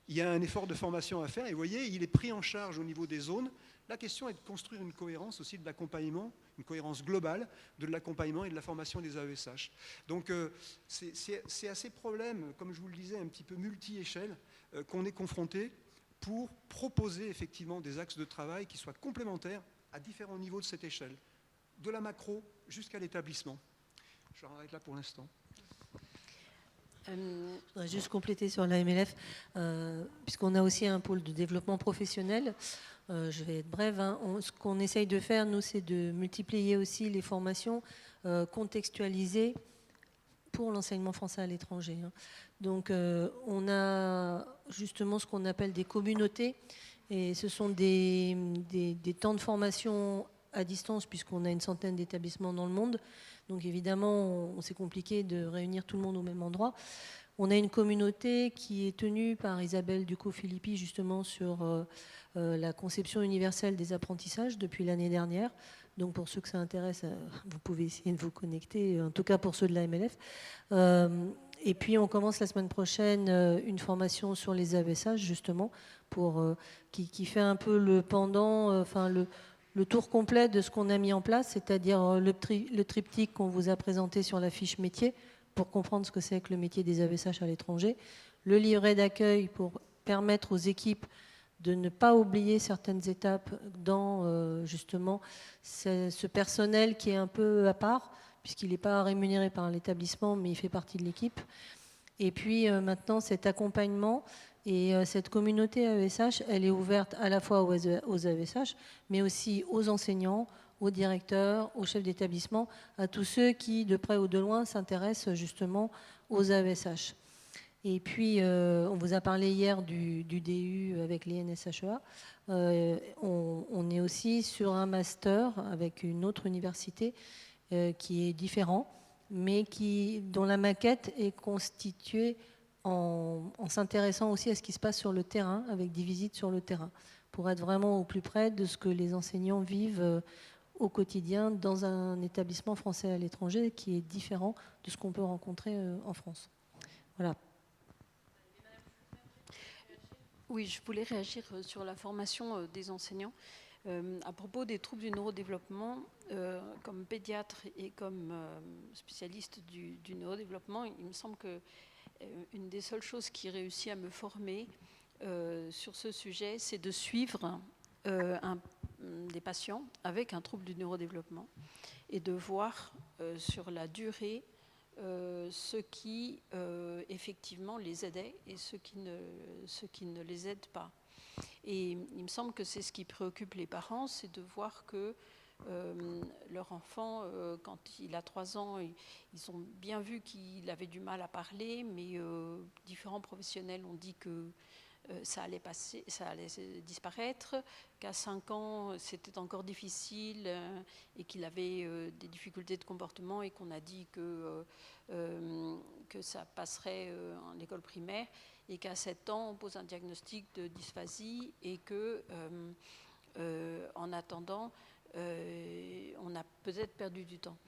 il y a un effort de formation à faire, et vous voyez, il est pris en charge au niveau des zones. La question est de construire une cohérence aussi de l'accompagnement, une cohérence globale de l'accompagnement et de la formation des AESH. Donc c'est à ces problèmes, comme je vous le disais, un petit peu multi-échelle, qu'on est confronté pour proposer effectivement des axes de travail qui soient complémentaires à différents niveaux de cette échelle, de la macro jusqu'à l'établissement. Je m'arrête là pour l'instant. Je voudrais juste compléter sur la MLF, puisqu'on a aussi un pôle de développement professionnel. Je vais être brève. Ce qu'on essaye de faire, nous, c'est de multiplier aussi les formations contextualisées pour l'enseignement français à l'étranger. Donc, on a justement ce qu'on appelle des communautés, et ce sont des temps de formation à distance, puisqu'on a une centaine d'établissements dans le monde. Donc évidemment, c'est compliqué de réunir tout le monde au même endroit. On a une communauté qui est tenue par Isabelle Ducot-Philippi justement sur la conception universelle des apprentissages depuis l'année dernière. Donc pour ceux que ça intéresse, vous pouvez essayer de vous connecter, en tout cas pour ceux de la MLF. Et puis on commence la semaine prochaine une formation sur les AESH justement, qui fait un peu le pendant, le tour complet de ce qu'on a mis en place, c'est-à-dire le triptyque qu'on vous a présenté sur la fiche métier pour comprendre ce que c'est que le métier des AESH à l'étranger, le livret d'accueil pour permettre aux équipes de ne pas oublier certaines étapes dans justement ce personnel qui est un peu à part, puisqu'il n'est pas rémunéré par l'établissement, mais il fait partie de l'équipe. Et puis maintenant, cet accompagnement et cette communauté AESH, elle est ouverte à la fois aux AESH, mais aussi aux enseignants, aux directeurs, aux chefs d'établissement, à tous ceux qui, de près ou de loin, s'intéressent justement aux AESH. Et puis, on vous a parlé hier du DU avec les NSHEA. On est aussi sur un master avec une autre université qui est différent, mais dont la maquette est constituée en s'intéressant aussi à ce qui se passe sur le terrain, avec des visites sur le terrain, pour être vraiment au plus près de ce que les enseignants vivent au quotidien dans un établissement français à l'étranger qui est différent de ce qu'on peut rencontrer en France. Voilà. Oui, je voulais réagir sur la formation des enseignants. À propos des troubles du neurodéveloppement, comme pédiatre et comme spécialiste du neurodéveloppement, il me semble que une des seules choses qui réussit à me former sur ce sujet, c'est de suivre des patients avec un trouble du neurodéveloppement et de voir sur la durée ce qui effectivement les aidait et ce qui ne les aide pas. Et il me semble que c'est ce qui préoccupe les parents, c'est de voir que leur enfant, quand il a 3 ans, ils ont bien vu qu'il avait du mal à parler, mais différents professionnels ont dit que ça allait disparaître, qu'à 5 ans, c'était encore difficile et qu'il avait des difficultés de comportement et qu'on a dit que ça passerait en école primaire et qu'à 7 ans, on pose un diagnostic de dysphasie et que, en attendant, on a peut-être perdu du temps.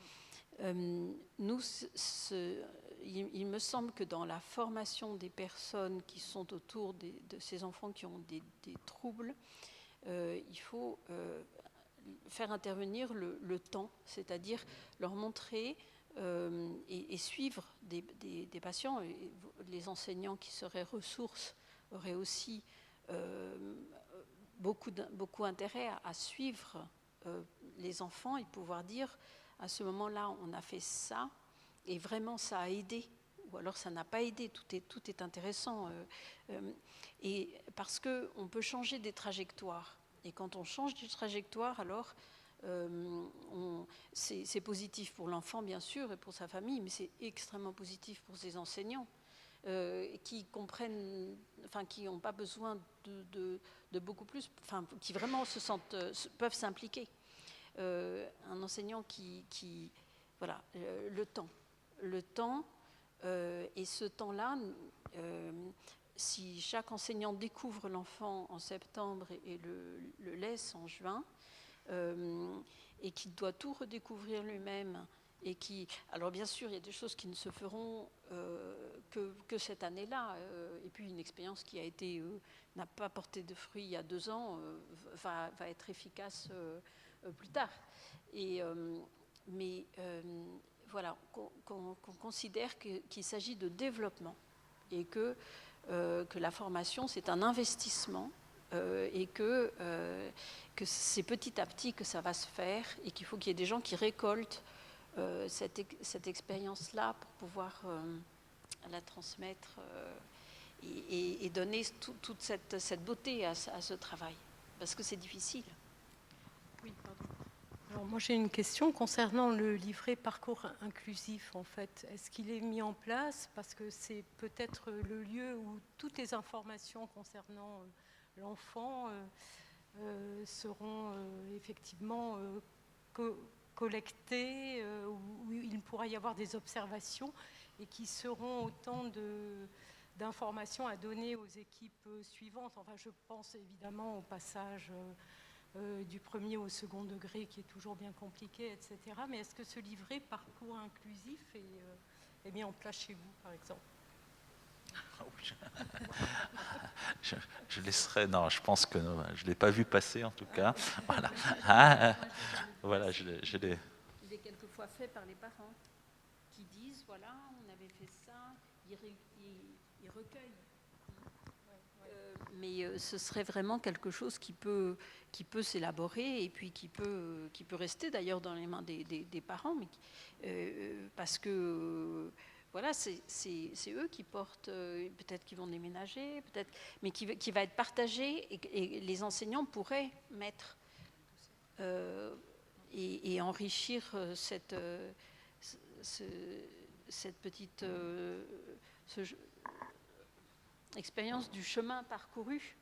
Nous, il me semble que dans la formation des personnes qui sont autour de ces enfants qui ont des troubles, il faut faire intervenir le temps, c'est-à-dire leur montrer et suivre des patients. Et les enseignants qui seraient ressources auraient aussi beaucoup intérêt à suivre les enfants et pouvoir dire à ce moment-là on a fait ça et vraiment ça a aidé ou alors ça n'a pas aidé, tout est intéressant et parce qu'on peut changer des trajectoires et quand on change de trajectoire alors c'est positif pour l'enfant bien sûr et pour sa famille, mais c'est extrêmement positif pour ses enseignants qui comprennent, enfin qui n'ont pas besoin de beaucoup plus, enfin qui vraiment peuvent s'impliquer. Un enseignant qui voilà, le temps et ce temps-là, si chaque enseignant découvre l'enfant en septembre et le laisse en juin, et qu'il doit tout redécouvrir lui-même, alors bien sûr, il y a des choses qui ne se feront que cette année-là, et puis une expérience qui n'a pas porté de fruits il y a 2 ans, va être efficace plus tard. Mais voilà, qu'on considère qu'il s'agit de développement et que la formation, c'est un investissement et que c'est petit à petit que ça va se faire et qu'il faut qu'il y ait des gens qui récoltent cette expérience-là pour pouvoir la transmettre et donner toute cette beauté à ce travail, parce que c'est difficile. Oui, pardon. Alors moi j'ai une question concernant le livret parcours inclusif en fait. Est-ce qu'il est mis en place parce que c'est peut-être le lieu où toutes les informations concernant l'enfant seront effectivement collectées, où il pourra y avoir des observations et qui seront autant d'informations à donner aux équipes suivantes. Enfin je pense évidemment au passage du premier au second degré qui est toujours bien compliqué, etc. Mais est-ce que ce livret parcours inclusif est mis en place chez vous, par exemple? Je laisserai, non, je pense que je ne l'ai pas vu passer en tout cas. Voilà, voilà je l'ai. Il est quelquefois fait par les parents qui disent, voilà, on avait fait ça, ils recueillent. Mais ce serait vraiment quelque chose qui peut s'élaborer et puis qui peut rester d'ailleurs dans les mains des parents, mais parce que voilà, c'est eux qui portent, peut-être qu'ils vont déménager, peut-être, mais qui va être partagé et les enseignants pourraient mettre et enrichir cette petite expérience du chemin parcouru,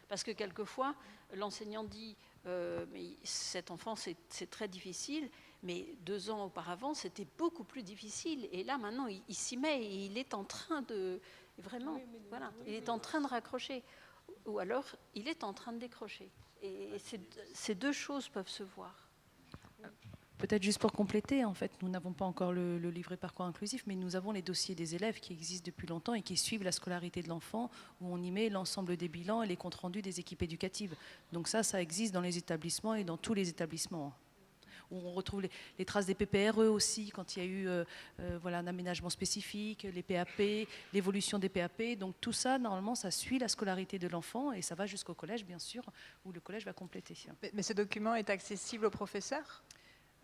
parce que quelquefois l'enseignant dit mais cet enfant c'est très difficile, mais 2 ans auparavant c'était beaucoup plus difficile et là maintenant il s'y met et il est en train de vraiment il est en train de raccrocher ou alors il est en train de décrocher et ces 2 choses peuvent se voir. Peut-être juste pour compléter, en fait, nous n'avons pas encore le livret parcours inclusif, mais nous avons les dossiers des élèves qui existent depuis longtemps et qui suivent la scolarité de l'enfant, où on y met l'ensemble des bilans et les comptes rendus des équipes éducatives. Donc ça existe dans les établissements et dans tous les établissements. où on retrouve les traces des PPRE aussi, quand il y a eu voilà, un aménagement spécifique, les PAP, l'évolution des PAP. Donc tout ça, normalement, ça suit la scolarité de l'enfant et ça va jusqu'au collège, bien sûr, où le collège va compléter. Mais ce document est accessible aux professeurs?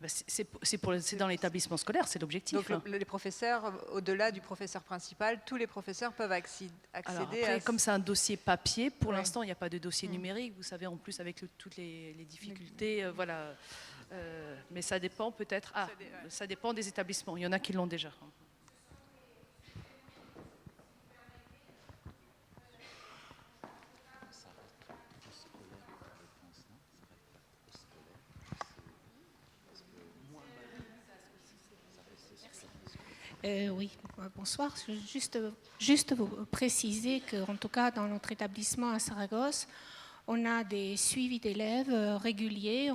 Ben, c'est dans l'établissement scolaire, c'est l'objectif. Donc les professeurs, au-delà du professeur principal, tous les professeurs peuvent accéder Alors après, à... comme c'est un dossier papier, pour Ouais. l'instant, il n'y a pas de dossier numérique. Vous savez, en plus, avec toutes les difficultés, voilà. Mais ça dépend peut-être. Ah, ça dépend des établissements. Il y en a qui l'ont déjà. Oui, bonsoir. Juste vous préciser qu'en tout cas, dans notre établissement à Saragosse, on a des suivis d'élèves réguliers,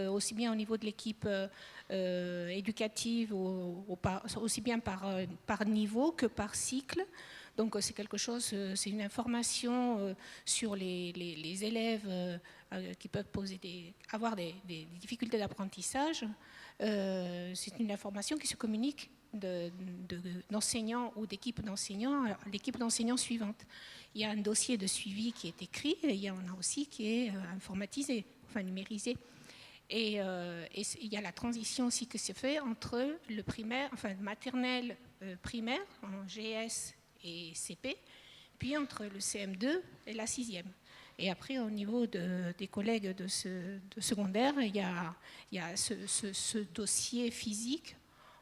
aussi bien au niveau de l'équipe éducative, aussi bien par niveau que par cycle. Donc c'est quelque chose, c'est une information sur les élèves qui peuvent avoir des difficultés d'apprentissage. C'est une information qui se communique d'enseignants ou d'équipes d'enseignants à l'équipe d'enseignants suivante. Il y a un dossier de suivi qui est écrit et il y en a aussi qui est informatisé, enfin numérisé. Et il y a la transition aussi qui se fait entre le primaire, enfin maternelle primaire en GS et CP, puis entre le CM2 et la 6e. Et après, au niveau des collègues de secondaire, il y a ce dossier physique,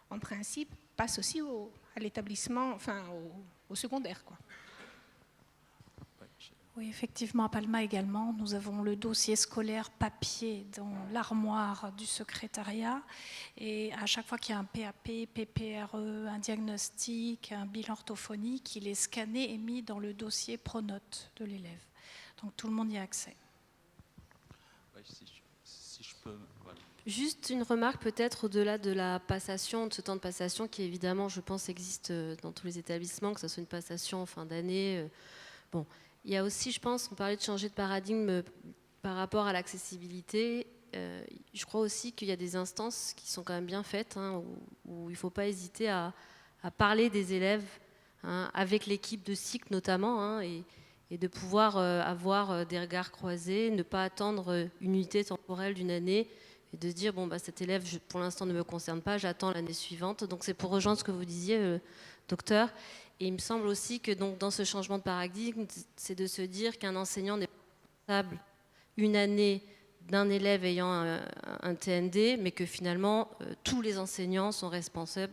en principe, passe aussi à l'établissement, enfin au secondaire, quoi. Oui, effectivement, à Palma également, nous avons le dossier scolaire papier dans l'armoire du secrétariat. Et à chaque fois qu'il y a un PAP, PPRE, un diagnostic, un bilan orthophonique, il est scanné et mis dans le dossier pronote de l'élève. Donc tout le monde y a accès. Ouais, si je peux... Voilà. Juste une remarque peut-être au-delà de la passation, de ce temps de passation qui évidemment, je pense, existe dans tous les établissements, que ce soit une passation en fin d'année. Bon. Il y a aussi, je pense, on parlait de changer de paradigme par rapport à l'accessibilité. Je crois aussi qu'il y a des instances qui sont quand même bien faites, hein, où il ne faut pas hésiter à parler des élèves, hein, avec l'équipe de cycle notamment, hein, et de pouvoir avoir des regards croisés, ne pas attendre une unité temporelle d'une année et de se dire, bon, bah, cet élève, pour l'instant, ne me concerne pas, j'attends l'année suivante. Donc c'est pour rejoindre ce que vous disiez, docteur. Et il me semble aussi que donc, dans ce changement de paradigme, c'est de se dire qu'un enseignant n'est pas responsable une année d'un élève ayant un TND, mais que finalement, tous les enseignants sont responsables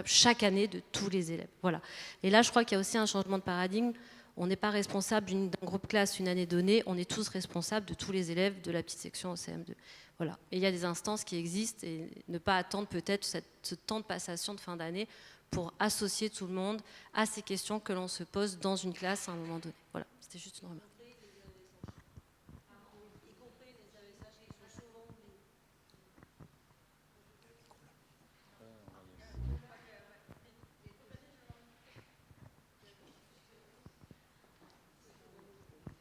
chaque année de tous les élèves. Voilà. Et là, je crois qu'il y a aussi un changement de paradigme. On n'est pas responsable d'un groupe classe une année donnée, on est tous responsables de tous les élèves de la petite section au CM2. Voilà. Et il y a des instances qui existent et ne pas attendre peut-être ce temps de passation de fin d'année pour associer tout le monde à ces questions que l'on se pose dans une classe à un moment donné. Voilà, c'était juste une remarque.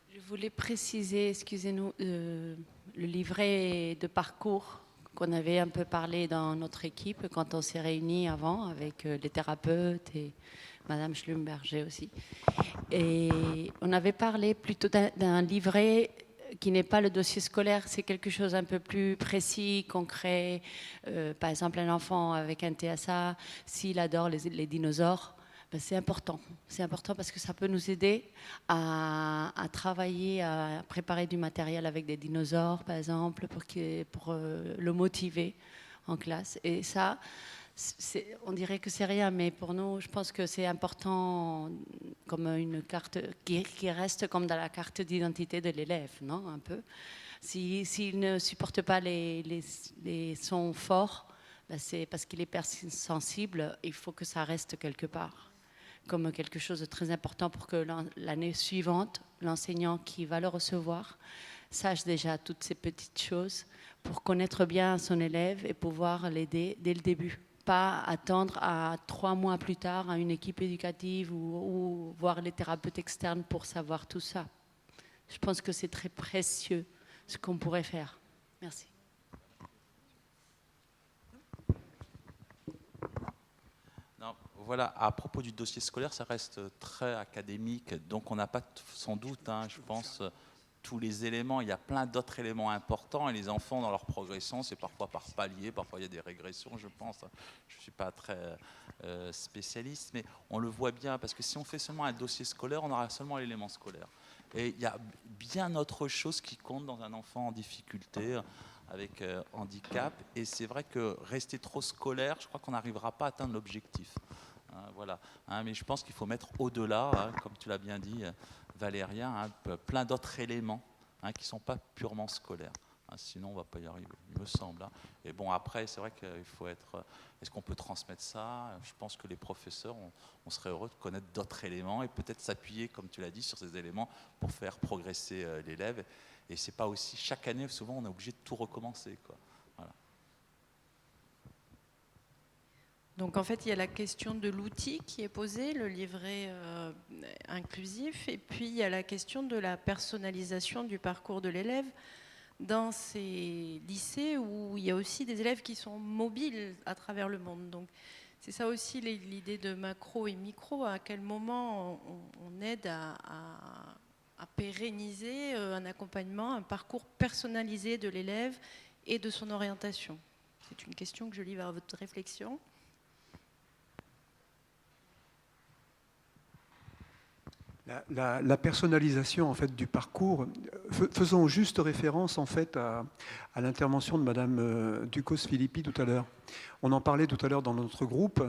Je voulais préciser, excusez-nous, le livret de parcours qu'on avait un peu parlé dans notre équipe quand on s'est réunis avant avec les thérapeutes et Madame Schlumberger aussi. Et on avait parlé plutôt d'un livret qui n'est pas le dossier scolaire, c'est quelque chose un peu plus précis, concret. Par exemple, un enfant avec un TSA, s'il adore les dinosaures, ben c'est important. C'est important parce que ça peut nous aider à travailler, à préparer du matériel avec des dinosaures, par exemple, pour le motiver en classe. Et ça, on dirait que c'est rien, mais pour nous, je pense que c'est important comme une carte qui reste comme dans la carte d'identité de l'élève, non, un peu. S'il ne supporte pas les sons forts, ben c'est parce qu'il est hypersensible, il faut que ça reste quelque part comme quelque chose de très important pour que l'année suivante, l'enseignant qui va le recevoir sache déjà toutes ces petites choses pour connaître bien son élève et pouvoir l'aider dès le début. Pas attendre à 3 mois plus tard à une équipe éducative ou voir les thérapeutes externes pour savoir tout ça. Je pense que c'est très précieux ce qu'on pourrait faire. Merci. Non, voilà, à propos du dossier scolaire, ça reste très académique, donc on n'a pas sans doute, je pense, tous les éléments. Il y a plein d'autres éléments importants et les enfants, dans leur progression, c'est parfois par palier, parfois il y a des régressions, je pense. Je ne suis pas très spécialiste, mais on le voit bien, parce que si on fait seulement un dossier scolaire, on aura seulement l'élément scolaire. Et il y a bien autre chose qui compte dans un enfant en difficulté, avec handicap, et c'est vrai que rester trop scolaire, je crois qu'on n'arrivera pas à atteindre l'objectif. Voilà. Mais je pense qu'il faut mettre au-delà, comme tu l'as bien dit, Valérien, plein d'autres éléments qui ne sont pas purement scolaires. Sinon, on ne va pas y arriver, il me semble. Et bon, après, c'est vrai qu'il faut être... Est-ce qu'on peut transmettre ça? Je pense que les professeurs, on serait heureux de connaître d'autres éléments et peut-être s'appuyer, comme tu l'as dit, sur ces éléments pour faire progresser l'élève. Et c'est pas aussi, chaque année, souvent, on est obligé de tout recommencer, quoi. Voilà. Donc en fait, il y a la question de l'outil qui est posée, le livret inclusif, et puis il y a la question de la personnalisation du parcours de l'élève dans ces lycées où il y a aussi des élèves qui sont mobiles à travers le monde. Donc c'est ça aussi l'idée de macro et micro, à quel moment on aide à pérenniser un accompagnement, un parcours personnalisé de l'élève et de son orientation. C'est une question que je livre à votre réflexion. La personnalisation en fait du parcours, faisons juste référence en fait à l'intervention de Madame Ducos-Philippi tout à l'heure. On en parlait tout à l'heure dans notre groupe.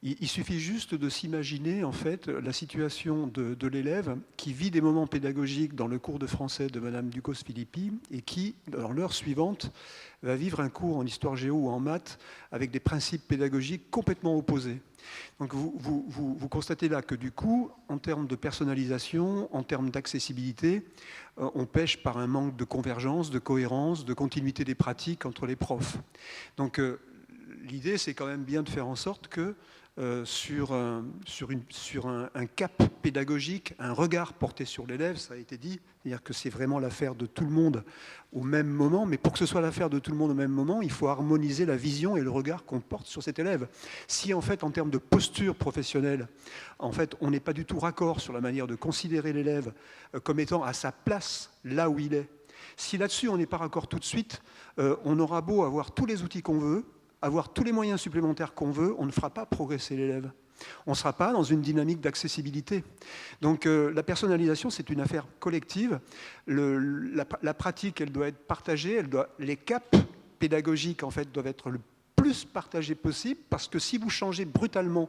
Il suffit juste de s'imaginer en fait la situation de l'élève qui vit des moments pédagogiques dans le cours de français de Madame Ducos-Philippi et qui, dans l'heure suivante, va vivre un cours en histoire géo ou en maths avec des principes pédagogiques complètement opposés. Donc vous constatez là que du coup, en termes de personnalisation, en termes d'accessibilité, on pêche par un manque de convergence, de cohérence, de continuité des pratiques entre les profs. Donc l'idée, c'est quand même bien de faire en sorte que sur un cap pédagogique, un regard porté sur l'élève, ça a été dit, c'est-à-dire que c'est vraiment l'affaire de tout le monde au même moment, mais pour que ce soit l'affaire de tout le monde au même moment, il faut harmoniser la vision et le regard qu'on porte sur cet élève. Si en fait, en termes de posture professionnelle, en fait, on n'est pas du tout raccord sur la manière de considérer l'élève comme étant à sa place là où il est, si là-dessus on n'est pas raccord tout de suite, on aura beau avoir tous les outils qu'on veut, avoir tous les moyens supplémentaires qu'on veut, on ne fera pas progresser l'élève. On ne sera pas dans une dynamique d'accessibilité. Donc la personnalisation, c'est une affaire collective. La pratique, elle doit être partagée. Les caps pédagogiques, en fait, doivent être le plus partagés possible, parce que si vous changez brutalement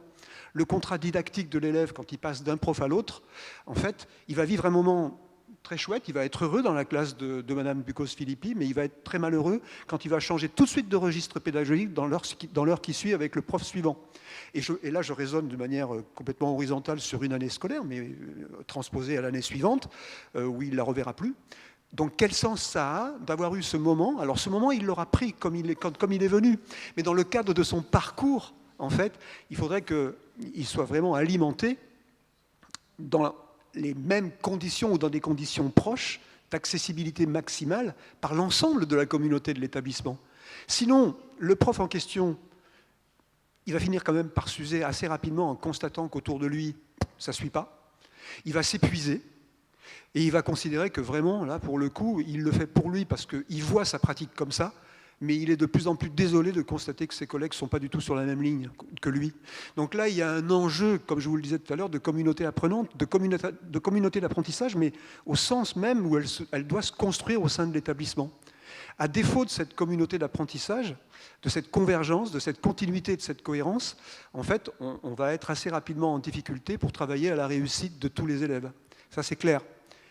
le contrat didactique de l'élève quand il passe d'un prof à l'autre, en fait, il va vivre un moment très chouette, il va être heureux dans la classe de Madame Ducos-Philippi, mais il va être très malheureux quand il va changer tout de suite de registre pédagogique dans l'heure qui suit avec le prof suivant. Et là, je raisonne de manière complètement horizontale sur une année scolaire, mais transposée à l'année suivante, où il ne la reverra plus. Donc quel sens ça a d'avoir eu ce moment? Alors ce moment, il l'aura pris comme il est venu, mais dans le cadre de son parcours, en fait, il faudrait qu'il soit vraiment alimenté dans les mêmes conditions ou dans des conditions proches d'accessibilité maximale par l'ensemble de la communauté de l'établissement. Sinon, le prof en question, il va finir quand même par s'user assez rapidement en constatant qu'autour de lui, ça ne suit pas. Il va s'épuiser et il va considérer que vraiment, là, pour le coup, il le fait pour lui parce qu'il voit sa pratique comme ça, mais il est de plus en plus désolé de constater que ses collègues ne sont pas du tout sur la même ligne que lui. Donc là, il y a un enjeu, comme je vous le disais tout à l'heure, de communauté apprenante, de communauté d'apprentissage, mais au sens même où elle doit se construire au sein de l'établissement. À défaut de cette communauté d'apprentissage, de cette convergence, de cette continuité, de cette cohérence, en fait, on va être assez rapidement en difficulté pour travailler à la réussite de tous les élèves. Ça, c'est clair.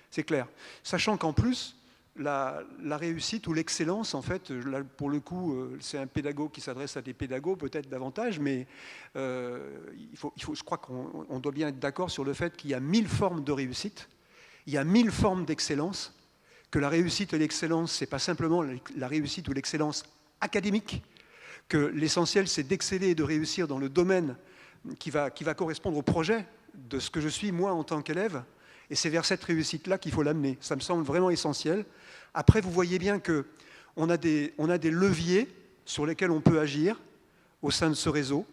C'est clair. Sachant qu'en plus, la réussite ou l'excellence, en fait, là, pour le coup, c'est un pédagogue qui s'adresse à des pédagogues, peut-être davantage, mais je crois qu'on doit bien être d'accord sur le fait qu'il y a 1000 formes de réussite, il y a 1000 formes d'excellence, que la réussite et l'excellence, ce n'est pas simplement la réussite ou l'excellence académique, que l'essentiel, c'est d'exceller et de réussir dans le domaine qui va correspondre au projet de ce que je suis, moi, en tant qu'élève. Et c'est vers cette réussite-là qu'il faut l'amener. Ça me semble vraiment essentiel. Après, vous voyez bien qu'on a des leviers sur lesquels on peut agir au sein de ce réseau.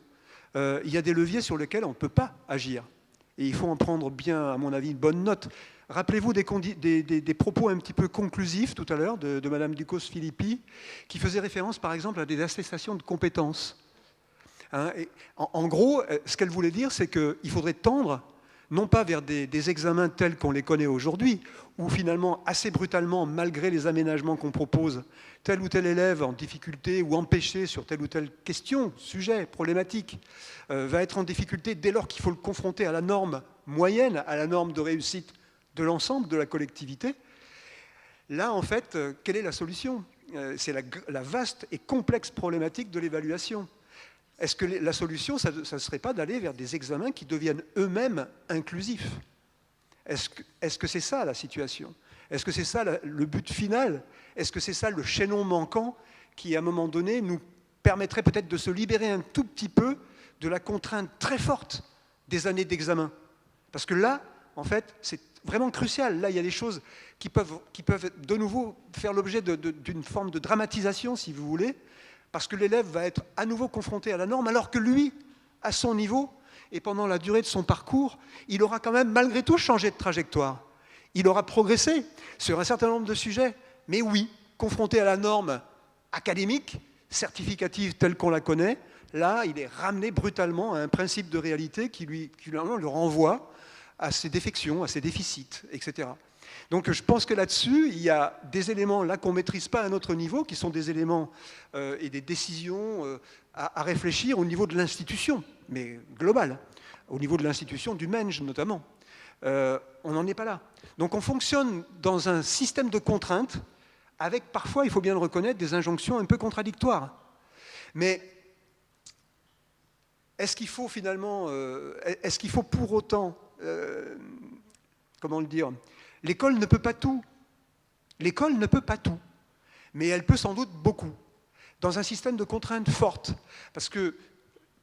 il y a des leviers sur lesquels on ne peut pas agir. Et il faut en prendre bien, à mon avis, une bonne note. Rappelez-vous des propos un petit peu conclusifs tout à l'heure de Mme Ducos-Philippi, qui faisait référence par exemple à des attestations de compétences. Hein, et en gros, ce qu'elle voulait dire, c'est qu'il faudrait tendre, non pas vers des examens tels qu'on les connaît aujourd'hui, où finalement, assez brutalement, malgré les aménagements qu'on propose, tel ou tel élève en difficulté ou empêché sur telle ou telle question, sujet, problématique, va être en difficulté dès lors qu'il faut le confronter à la norme moyenne, à la norme de réussite de l'ensemble de la collectivité. Là, en fait, quelle est la solution? C'est la vaste et complexe problématique de l'évaluation. Est-ce que la solution, ça ne serait pas d'aller vers des examens qui deviennent eux-mêmes inclusifs? Est-ce que c'est ça la situation? Est-ce que c'est ça le but final? Est-ce que c'est ça le chaînon manquant qui, à un moment donné, nous permettrait peut-être de se libérer un tout petit peu de la contrainte très forte des années d'examen? Parce que là, en fait, c'est vraiment crucial. Là, il y a des choses qui peuvent de nouveau faire l'objet d'une forme de dramatisation, si vous voulez, parce que l'élève va être à nouveau confronté à la norme, alors que lui, à son niveau, et pendant la durée de son parcours, il aura quand même malgré tout changé de trajectoire. Il aura progressé sur un certain nombre de sujets, mais oui, confronté à la norme académique, certificative telle qu'on la connaît, là, il est ramené brutalement à un principe de réalité qui le renvoie à ses défections, à ses déficits, etc. Donc je pense que là-dessus, il y a des éléments là qu'on ne maîtrise pas à notre niveau, qui sont des éléments et des décisions à réfléchir au niveau de l'institution, mais global, au niveau de l'institution du MENJ notamment. On n'en est pas là. Donc on fonctionne dans un système de contraintes avec parfois, il faut bien le reconnaître, des injonctions un peu contradictoires. Mais est-ce qu'il faut finalement, est-ce qu'il faut pour autant, comment le dire, l'école ne peut pas tout. L'école ne peut pas tout, mais elle peut sans doute beaucoup, dans un système de contraintes fortes. Parce que,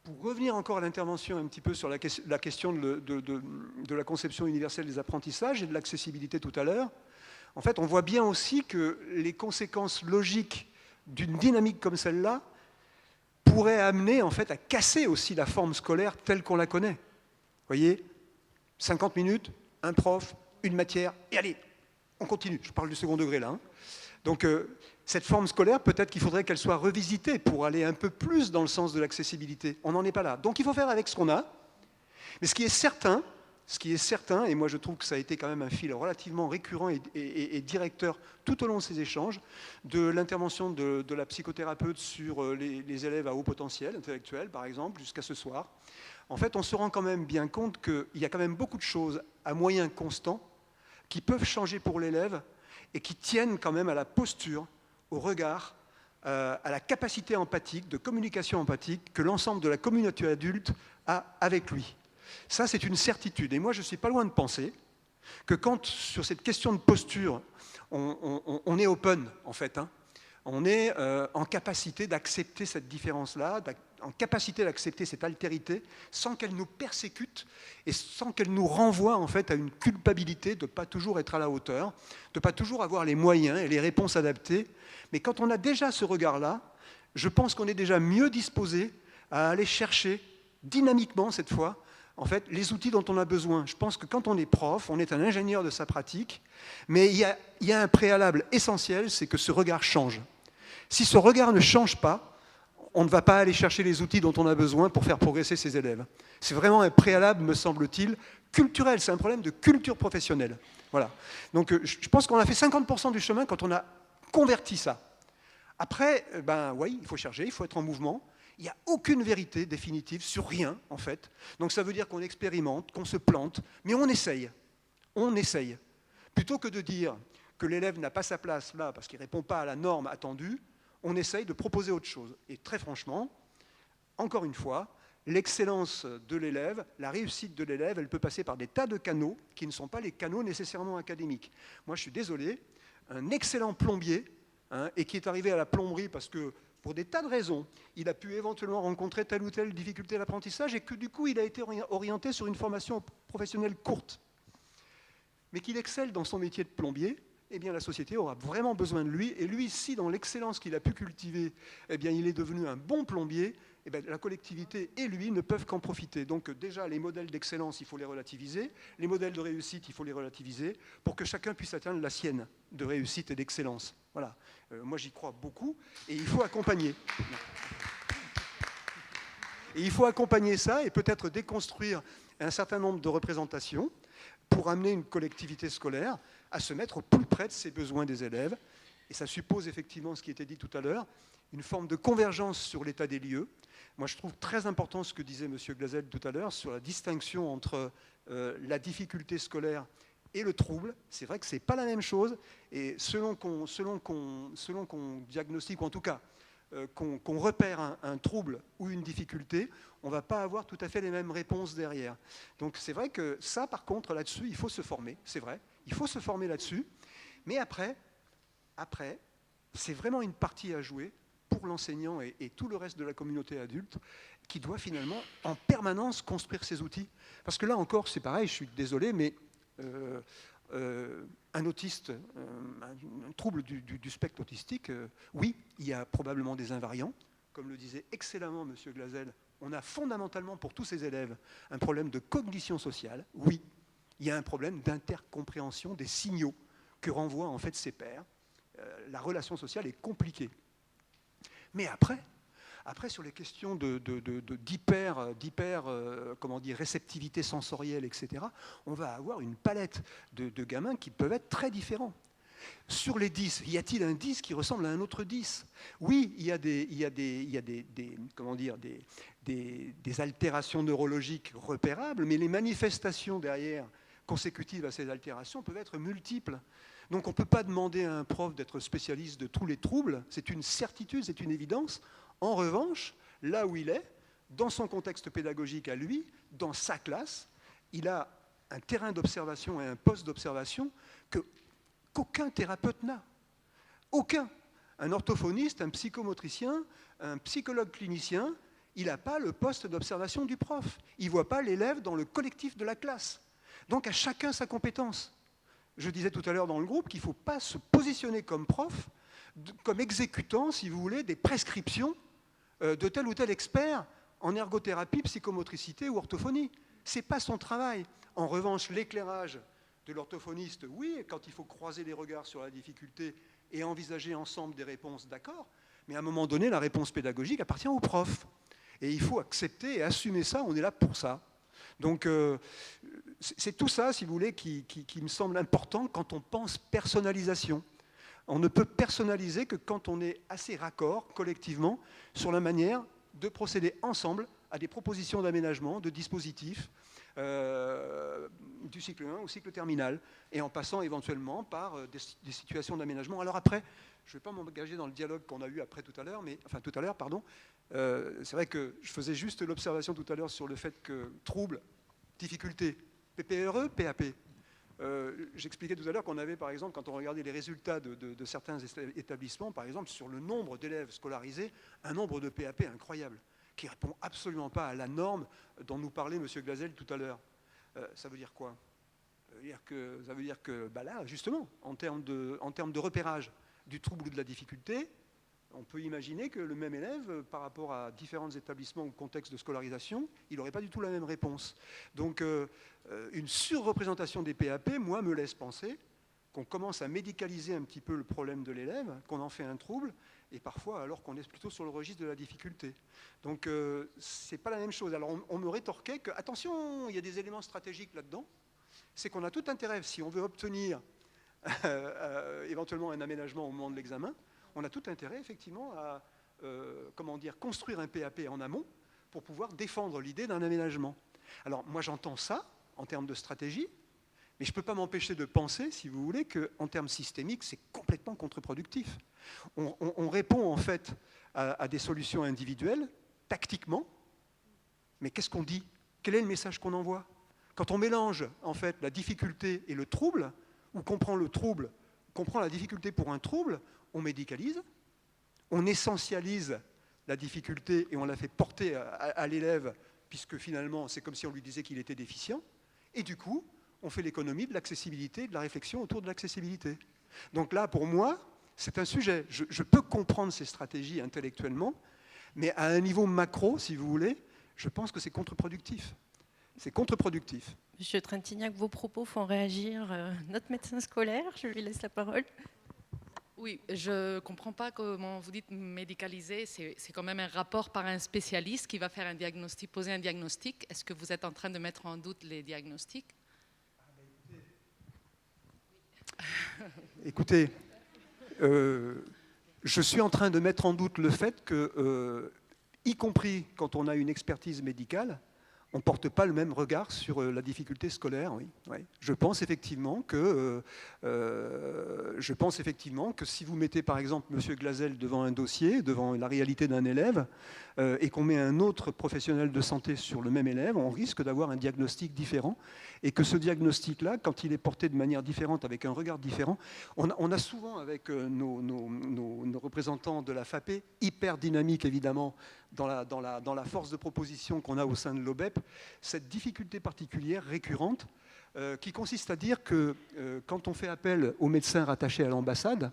pour revenir encore à l'intervention un petit peu sur la question de la conception universelle des apprentissages et de l'accessibilité tout à l'heure, en fait, on voit bien aussi que les conséquences logiques d'une dynamique comme celle-là pourraient amener en fait, à casser aussi la forme scolaire telle qu'on la connaît. Vous voyez, 50 minutes, un prof, une matière, et allez, on continue. Je parle du second degré là. Hein. Donc, cette forme scolaire, peut-être qu'il faudrait qu'elle soit revisitée pour aller un peu plus dans le sens de l'accessibilité. On n'en est pas là. Donc, il faut faire avec ce qu'on a. Mais ce qui est certain, et moi je trouve que ça a été quand même un fil relativement récurrent et directeur tout au long de ces échanges, de l'intervention de la psychothérapeute sur les élèves à haut potentiel intellectuel, par exemple, jusqu'à ce soir, en fait, on se rend quand même bien compte qu'il y a quand même beaucoup de choses à moyens constants qui peuvent changer pour l'élève et qui tiennent quand même à la posture, au regard, à la capacité empathique, de communication empathique que l'ensemble de la communauté adulte a avec lui. Ça, c'est une certitude. Et moi, je ne suis pas loin de penser que quand, sur cette question de posture, on est open, en fait, hein, on est en capacité d'accepter cette différence-là, en capacité d'accepter cette altérité, sans qu'elle nous persécute et sans qu'elle nous renvoie, en fait, à une culpabilité de ne pas toujours être à la hauteur, de ne pas toujours avoir les moyens et les réponses adaptées. Mais quand on a déjà ce regard-là, je pense qu'on est déjà mieux disposé à aller chercher, dynamiquement cette fois, en fait, les outils dont on a besoin. Je pense que quand on est prof, on est un ingénieur de sa pratique, mais il y a un préalable essentiel, c'est que ce regard change. Si ce regard ne change pas, on ne va pas aller chercher les outils dont on a besoin pour faire progresser ses élèves. C'est vraiment un préalable, me semble-t-il, culturel. C'est un problème de culture professionnelle. Voilà. Donc je pense qu'on a fait 50% du chemin quand on a converti ça. Après, ben oui, il faut chercher, il faut être en mouvement. Il n'y a aucune vérité définitive sur rien, en fait. Donc ça veut dire qu'on expérimente, qu'on se plante, mais on essaye. On essaye. Plutôt que de dire que l'élève n'a pas sa place là parce qu'il ne répond pas à la norme attendue, on essaye de proposer autre chose. Et très franchement, encore une fois, l'excellence de l'élève, la réussite de l'élève, elle peut passer par des tas de canaux qui ne sont pas les canaux nécessairement académiques. Moi, je suis désolé, un excellent plombier, hein, et qui est arrivé à la plomberie parce que pour des tas de raisons, il a pu éventuellement rencontrer telle ou telle difficulté d'apprentissage et que du coup, il a été orienté sur une formation professionnelle courte. Mais qu'il excelle dans son métier de plombier, eh bien la société aura vraiment besoin de lui. Et lui, si dans l'excellence qu'il a pu cultiver, eh bien il est devenu un bon plombier, eh bien, la collectivité et lui ne peuvent qu'en profiter. Donc déjà, les modèles d'excellence, il faut les relativiser. Les modèles de réussite, il faut les relativiser pour que chacun puisse atteindre la sienne de réussite et d'excellence. Voilà. Moi, j'y crois beaucoup et il faut accompagner. Et il faut accompagner ça et peut-être déconstruire un certain nombre de représentations pour amener une collectivité scolaire à se mettre au plus près de ses besoins des élèves. Et ça suppose effectivement ce qui était dit tout à l'heure, une forme de convergence sur l'état des lieux. Moi, je trouve très important ce que disait M. Glazel tout à l'heure sur la distinction entre la difficulté scolaire et le trouble. C'est vrai que ce n'est pas la même chose. Et selon qu'on diagnostique, ou en tout cas qu'on repère un trouble ou une difficulté, on ne va pas avoir tout à fait les mêmes réponses derrière. Donc c'est vrai que ça, par contre, là-dessus, il faut se former. C'est vrai, il faut se former là-dessus. Mais après, c'est vraiment une partie à jouer pour l'enseignant et tout le reste de la communauté adulte qui doit finalement en permanence construire ses outils. Parce que là encore, c'est pareil, je suis désolé, mais un autiste, un trouble du spectre autistique, oui, il y a probablement des invariants. Comme le disait excellemment M. Glazel, on a fondamentalement pour tous ces élèves un problème de cognition sociale. Oui, il y a un problème d'intercompréhension des signaux que renvoient en fait ses pairs. La relation sociale est compliquée. Mais après sur les questions d'hyper réceptivité sensorielle, etc., on va avoir une palette de gamins qui peuvent être très différents. Sur les 10, y a-t-il un 10 qui ressemble à un autre 10? Oui, il y a des altérations neurologiques repérables, mais les manifestations derrière, consécutives à ces altérations, peuvent être multiples. Donc on ne peut pas demander à un prof d'être spécialiste de tous les troubles, c'est une certitude, c'est une évidence. En revanche, là où il est, dans son contexte pédagogique à lui, dans sa classe, il a un terrain d'observation et un poste d'observation qu'aucun thérapeute n'a. Aucun. Un orthophoniste, un psychomotricien, un psychologue clinicien, il n'a pas le poste d'observation du prof. Il ne voit pas l'élève dans le collectif de la classe. Donc à chacun sa compétence. Je disais tout à l'heure dans le groupe qu'il ne faut pas se positionner comme prof, comme exécutant, si vous voulez, des prescriptions de tel ou tel expert en ergothérapie, psychomotricité ou orthophonie. Ce n'est pas son travail. En revanche, l'éclairage de l'orthophoniste, oui, quand il faut croiser les regards sur la difficulté et envisager ensemble des réponses, d'accord, mais à un moment donné, la réponse pédagogique appartient au prof. Et il faut accepter et assumer ça, on est là pour ça. Donc, c'est tout ça, si vous voulez, qui me semble important quand on pense personnalisation. On ne peut personnaliser que quand on est assez raccord, collectivement, sur la manière de procéder ensemble à des propositions d'aménagement, de dispositifs, du cycle 1 au cycle terminal, et en passant éventuellement par des situations d'aménagement. Alors après, je ne vais pas m'engager dans le dialogue qu'on a eu tout à l'heure, c'est vrai que je faisais juste l'observation tout à l'heure sur le fait que trouble, difficulté, PPRE, PAP. J'expliquais tout à l'heure qu'on avait, par exemple, quand on regardait les résultats de certains établissements, par exemple, sur le nombre d'élèves scolarisés, un nombre de PAP incroyable, qui ne répond absolument pas à la norme dont nous parlait M. Glazel tout à l'heure. Ça veut dire quoi? Ça veut dire que là, justement, en termes de repérage du trouble ou de la difficulté, on peut imaginer que le même élève, par rapport à différents établissements ou contextes de scolarisation, il n'aurait pas du tout la même réponse. Donc, une surreprésentation des PAP, moi, me laisse penser qu'on commence à médicaliser un petit peu le problème de l'élève, qu'on en fait un trouble, et parfois alors qu'on est plutôt sur le registre de la difficulté. Donc, c'est pas la même chose. Alors, on me rétorquait que, attention, il y a des éléments stratégiques là-dedans, c'est qu'on a tout intérêt, si on veut obtenir éventuellement un aménagement au moment de l'examen, on a tout intérêt, effectivement, à construire un PAP en amont pour pouvoir défendre l'idée d'un aménagement. Alors, moi, j'entends ça en termes de stratégie, mais je ne peux pas m'empêcher de penser, si vous voulez, qu'en termes systémiques, c'est complètement contre-productif. On répond, en fait, à des solutions individuelles, tactiquement, mais qu'est-ce qu'on dit? Quel est le message qu'on envoie? Quand on mélange, en fait, la difficulté et le trouble, ou qu'on prend le trouble, qu'on prend la difficulté pour un trouble, on médicalise, on essentialise la difficulté et on la fait porter à l'élève, puisque finalement, c'est comme si on lui disait qu'il était déficient, et du coup, on fait l'économie de l'accessibilité, de la réflexion autour de l'accessibilité. Donc là, pour moi, c'est un sujet. Je peux comprendre ces stratégies intellectuellement, Mais à un niveau macro, si vous voulez, je pense que c'est contre-productif. C'est contre-productif. Monsieur Trintignant, vos propos font réagir notre médecin scolaire. Je lui laisse la parole. Oui, je ne comprends pas comment vous dites médicaliser. C'est quand même un rapport par un spécialiste qui va faire un diagnostic, poser un diagnostic. Est-ce que vous êtes en train de mettre en doute les diagnostics? Écoutez, je suis en train de mettre en doute le fait que, y compris quand on a une expertise médicale, on ne porte pas le même regard sur la difficulté scolaire. Oui, oui. Je pense effectivement que si vous mettez par exemple M. Glazel devant un dossier, devant la réalité d'un élève, et qu'on met un autre professionnel de santé sur le même élève, on risque d'avoir un diagnostic différent, et que ce diagnostic-là, quand il est porté de manière différente, avec un regard différent, on a souvent avec nos représentants de la FAPE, hyper dynamique évidemment, dans la force de proposition qu'on a au sein de l'OBEP, cette difficulté particulière, récurrente, qui consiste à dire que quand on fait appel aux médecins rattachés à l'ambassade,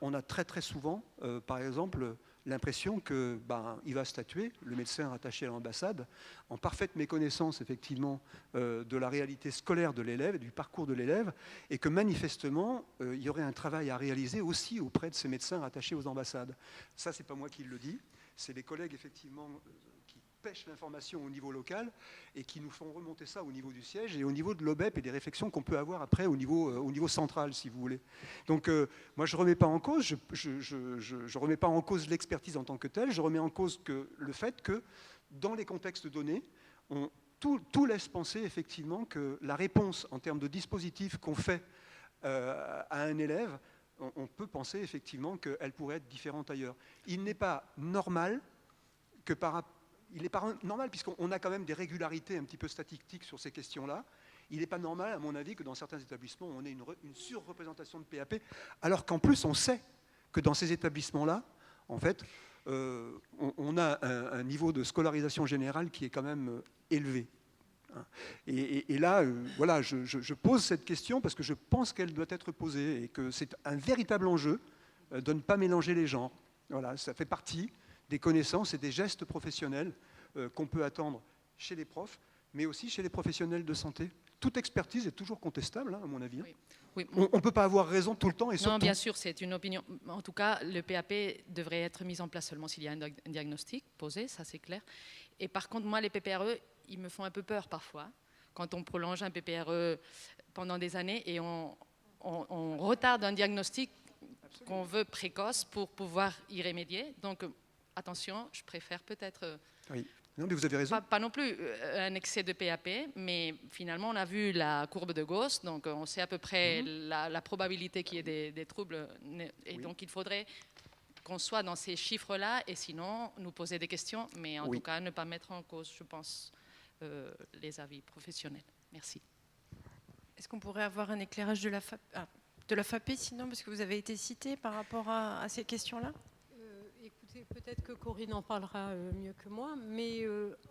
on a très très souvent, par exemple, l'impression qu'il va statuer, le médecin rattaché à l'ambassade, en parfaite méconnaissance effectivement de la réalité scolaire de l'élève, du parcours de l'élève, et que manifestement, il y aurait un travail à réaliser aussi auprès de ces médecins rattachés aux ambassades. Ça, c'est pas moi qui le dis, c'est les collègues effectivement qui pêchent l'information au niveau local et qui nous font remonter ça au niveau du siège et au niveau de l'OBEP et des réflexions qu'on peut avoir après au niveau central, si vous voulez. Donc moi, je ne remets pas en cause, je remets pas en cause l'expertise en tant que telle, je remets en cause le fait que dans les contextes donnés, tout laisse penser effectivement que la réponse en termes de dispositif qu'on fait à un élève, on peut penser effectivement qu'elle pourrait être différente ailleurs. Il n'est pas normal que il n'est pas normal, puisqu'on a quand même des régularités un petit peu statistiques sur ces questions-là. Il n'est pas normal, à mon avis, que dans certains établissements, on ait une surreprésentation de PAP, alors qu'en plus, on sait que dans ces établissements-là, en fait, on a un niveau de scolarisation générale qui est quand même élevé. Et là, voilà, je pose cette question parce que je pense qu'elle doit être posée et que c'est un véritable enjeu de ne pas mélanger les genres. Voilà, ça fait partie des connaissances et des gestes professionnels qu'on peut attendre chez les profs, mais aussi chez les professionnels de santé. Toute expertise est toujours contestable, hein, à mon avis. Oui. Oui. On ne peut pas avoir raison tout le temps et surtout... Non, bien sûr, c'est une opinion. En tout cas, le PAP devrait être mis en place seulement s'il y a un diagnostic posé, ça c'est clair. Et par contre, moi, les PPRE, ils me font un peu peur parfois, quand on prolonge un PPRE pendant des années et on retarde un diagnostic qu'on veut précoce pour pouvoir y remédier. Donc, attention, je préfère peut-être... Oui. Non, mais vous avez raison. Pas non plus un excès de PAP, mais finalement, on a vu la courbe de Gauss, donc on sait à peu près la probabilité qu'il y ait des troubles. Et donc, il faudrait qu'on soit dans ces chiffres-là, et sinon, nous poser des questions, mais en tout cas, ne pas mettre en cause, je pense, les avis professionnels. Merci. Est-ce qu'on pourrait avoir un éclairage de la FAP, sinon, parce que vous avez été cité par rapport à ces questions-là? Écoutez, peut-être que Corinne en parlera mieux que moi, mais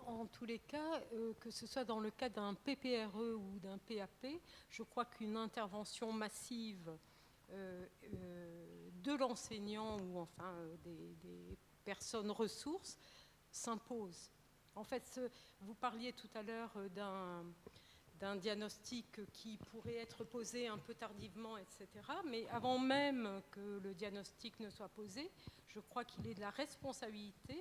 en tous les cas, que ce soit dans le cas d'un PPRE ou d'un PAP, je crois qu'une intervention massive de l'enseignant ou enfin des personnes ressources s'impose. En fait, vous parliez tout à l'heure d'un diagnostic qui pourrait être posé un peu tardivement, etc. Mais avant même que le diagnostic ne soit posé, je crois qu'il est de la responsabilité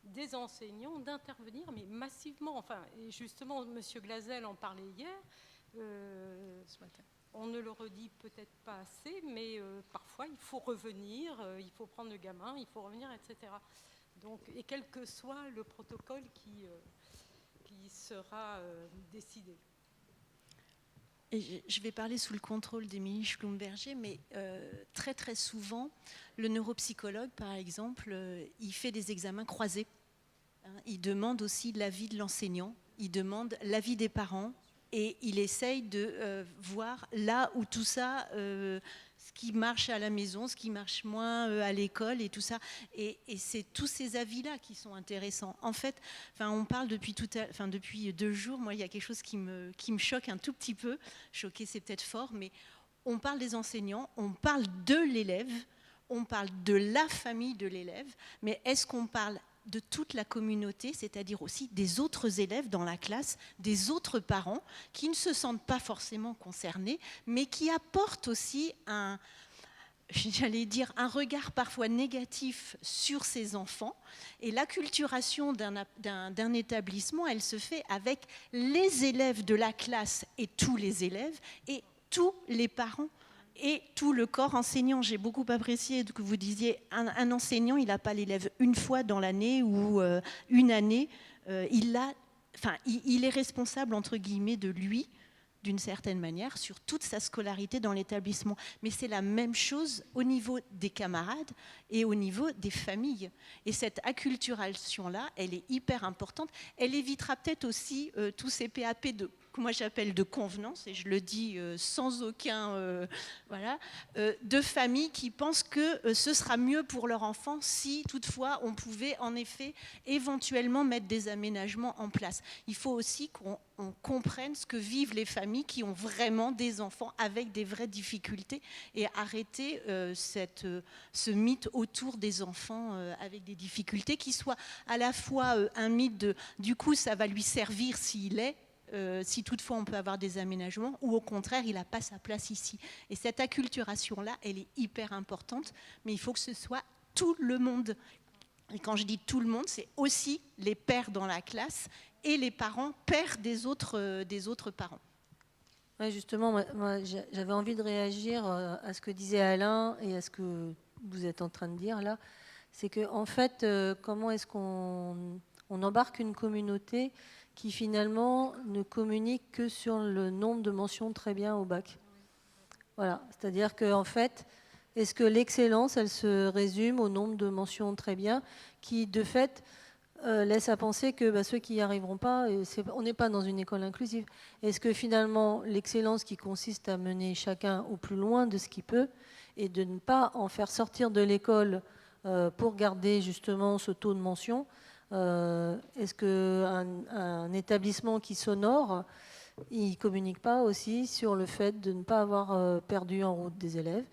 des enseignants d'intervenir, mais massivement. Enfin, et justement, M. Glazel en parlait hier. Ce matin. On ne le redit peut-être pas assez, mais parfois il faut revenir, il faut prendre le gamin, il faut revenir, etc. Donc, et quel que soit le protocole qui sera décidé. Et je vais parler sous le contrôle d'Émilie Schlumberger, mais très très souvent, le neuropsychologue, par exemple, il fait des examens croisés. Il demande aussi l'avis de l'enseignant, il demande l'avis des parents, et il essaye de voir là où tout ça, ce qui marche à la maison, ce qui marche moins à l'école et tout ça. Et c'est tous ces avis-là qui sont intéressants. En fait, on parle depuis 2 jours, moi il y a quelque chose qui me choque un tout petit peu. Choqué, c'est peut-être fort, mais on parle des enseignants, on parle de l'élève, on parle de la famille de l'élève, mais est-ce qu'on parle de toute la communauté, c'est-à-dire aussi des autres élèves dans la classe, des autres parents qui ne se sentent pas forcément concernés, mais qui apportent aussi un regard parfois négatif sur ces enfants. Et l'acculturation d'un établissement, elle se fait avec les élèves de la classe et tous les élèves et tous les parents et tout le corps enseignant. J'ai beaucoup apprécié que vous disiez un enseignant, il n'a pas l'élève une fois dans l'année ou une année. Il est responsable, entre guillemets, de lui, d'une certaine manière, sur toute sa scolarité dans l'établissement. Mais c'est la même chose au niveau des camarades et au niveau des familles. Et cette acculturation-là, elle est hyper importante. Elle évitera peut-être aussi tous ces PAP que moi j'appelle de convenance, et je le dis sans aucun... de familles qui pensent que ce sera mieux pour leur enfant si toutefois on pouvait en effet éventuellement mettre des aménagements en place. Il faut aussi qu'on comprenne ce que vivent les familles qui ont vraiment des enfants avec des vraies difficultés et arrêter ce mythe autour des enfants avec des difficultés qui soit à la fois un mythe de du coup ça va lui servir s'il est si toutefois on peut avoir des aménagements, ou au contraire, il n'a pas sa place ici. Et cette acculturation-là, elle est hyper importante, mais il faut que ce soit tout le monde. Et quand je dis tout le monde, c'est aussi les pères dans la classe et les parents, pères des autres parents. Ouais, justement, moi, j'avais envie de réagir à ce que disait Alain et à ce que vous êtes en train de dire là. C'est qu'en fait, comment est-ce qu'on embarque une communauté qui finalement ne communique que sur le nombre de mentions très bien au bac. Voilà, c'est-à-dire qu'en fait, est-ce que l'excellence, elle se résume au nombre de mentions très bien, qui de fait laisse à penser que ceux qui n'y arriveront pas, on n'est pas dans une école inclusive. Est-ce que finalement, l'excellence qui consiste à mener chacun au plus loin de ce qu'il peut et de ne pas en faire sortir de l'école pour garder justement ce taux de mention, est-ce qu'un établissement qui s'honore, il ne communique pas aussi sur le fait de ne pas avoir perdu en route des élèves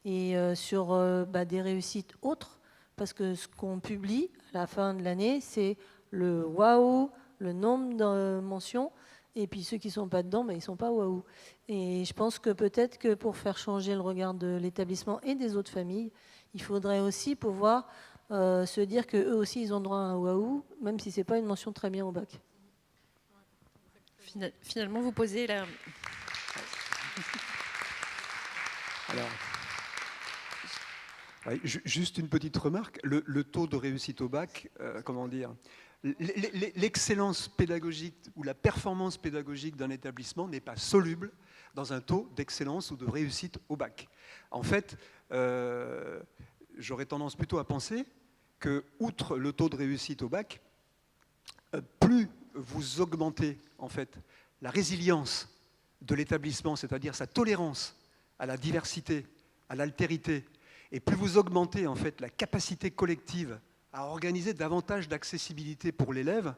et sur des réussites autres? Parce que ce qu'on publie à la fin de l'année, c'est le waouh, le nombre de mentions, et puis ceux qui ne sont pas dedans, ils ne sont pas waouh. Et je pense que peut-être que pour faire changer le regard de l'établissement et des autres familles, il faudrait aussi pouvoir se dire qu'eux aussi, ils ont droit à un waouh, même si ce n'est pas une mention très bien au bac. Finalement, vous posez la... Alors, ouais, juste une petite remarque. Le taux de réussite au bac, comment dire, l'excellence pédagogique ou la performance pédagogique d'un établissement n'est pas soluble dans un taux d'excellence ou de réussite au bac. En fait, j'aurais tendance plutôt à penser que, outre le taux de réussite au bac, plus vous augmentez en fait la résilience de l'établissement, c'est-à-dire sa tolérance à la diversité, à l'altérité, et plus vous augmentez en fait la capacité collective à organiser davantage d'accessibilité pour l'élève,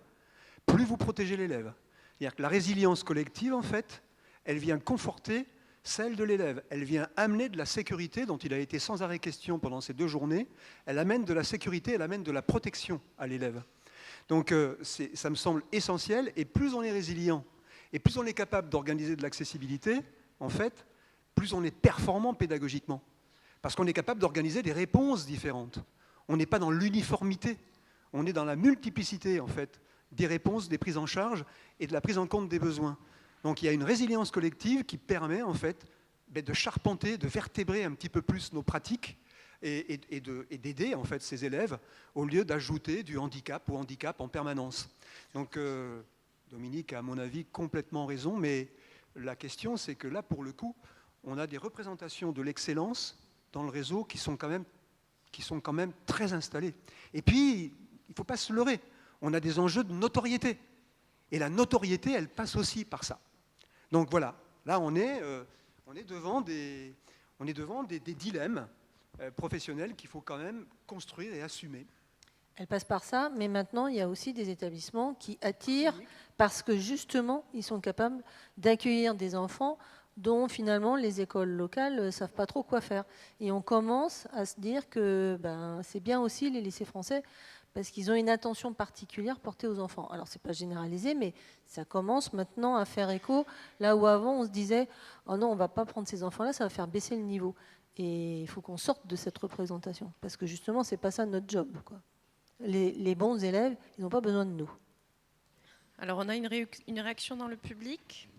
plus vous protégez l'élève. C'est-à-dire que la résilience collective, en fait, elle vient conforter celle de l'élève. Elle vient amener de la sécurité dont il a été sans arrêt question pendant ces 2 journées. Elle amène de la sécurité, elle amène de la protection à l'élève. Donc ça me semble essentiel, et plus on est résilient, et plus on est capable d'organiser de l'accessibilité, en fait, plus on est performant pédagogiquement. Parce qu'on est capable d'organiser des réponses différentes. On n'est pas dans l'uniformité, on est dans la multiplicité, en fait, des réponses, des prises en charge et de la prise en compte des besoins. Donc il y a une résilience collective qui permet, en fait, de charpenter, de vertébrer un petit peu plus nos pratiques et d'aider, en fait, ces élèves au lieu d'ajouter du handicap au handicap en permanence. Donc Dominique a, à mon avis, complètement raison, mais la question, c'est que là, pour le coup, on a des représentations de l'excellence dans le réseau qui sont quand même très installées. Et puis, il ne faut pas se leurrer, on a des enjeux de notoriété. Et la notoriété, elle passe aussi par ça. Donc voilà, là on est devant des dilemmes professionnels qu'il faut quand même construire et assumer. Elle passe par ça, mais maintenant, il y a aussi des établissements qui attirent parce que justement, ils sont capables d'accueillir des enfants dont finalement les écoles locales ne savent pas trop quoi faire. Et on commence à se dire que c'est bien aussi les lycées français, parce qu'ils ont une attention particulière portée aux enfants. Alors, ce n'est pas généralisé, mais ça commence maintenant à faire écho, là où avant, on se disait « Oh non, on ne va pas prendre ces enfants-là, ça va faire baisser le niveau ». Et il faut qu'on sorte de cette représentation, parce que justement, ce n'est pas ça notre job, quoi. Les bons élèves, ils n'ont pas besoin de nous. Alors, on a une réaction dans le public.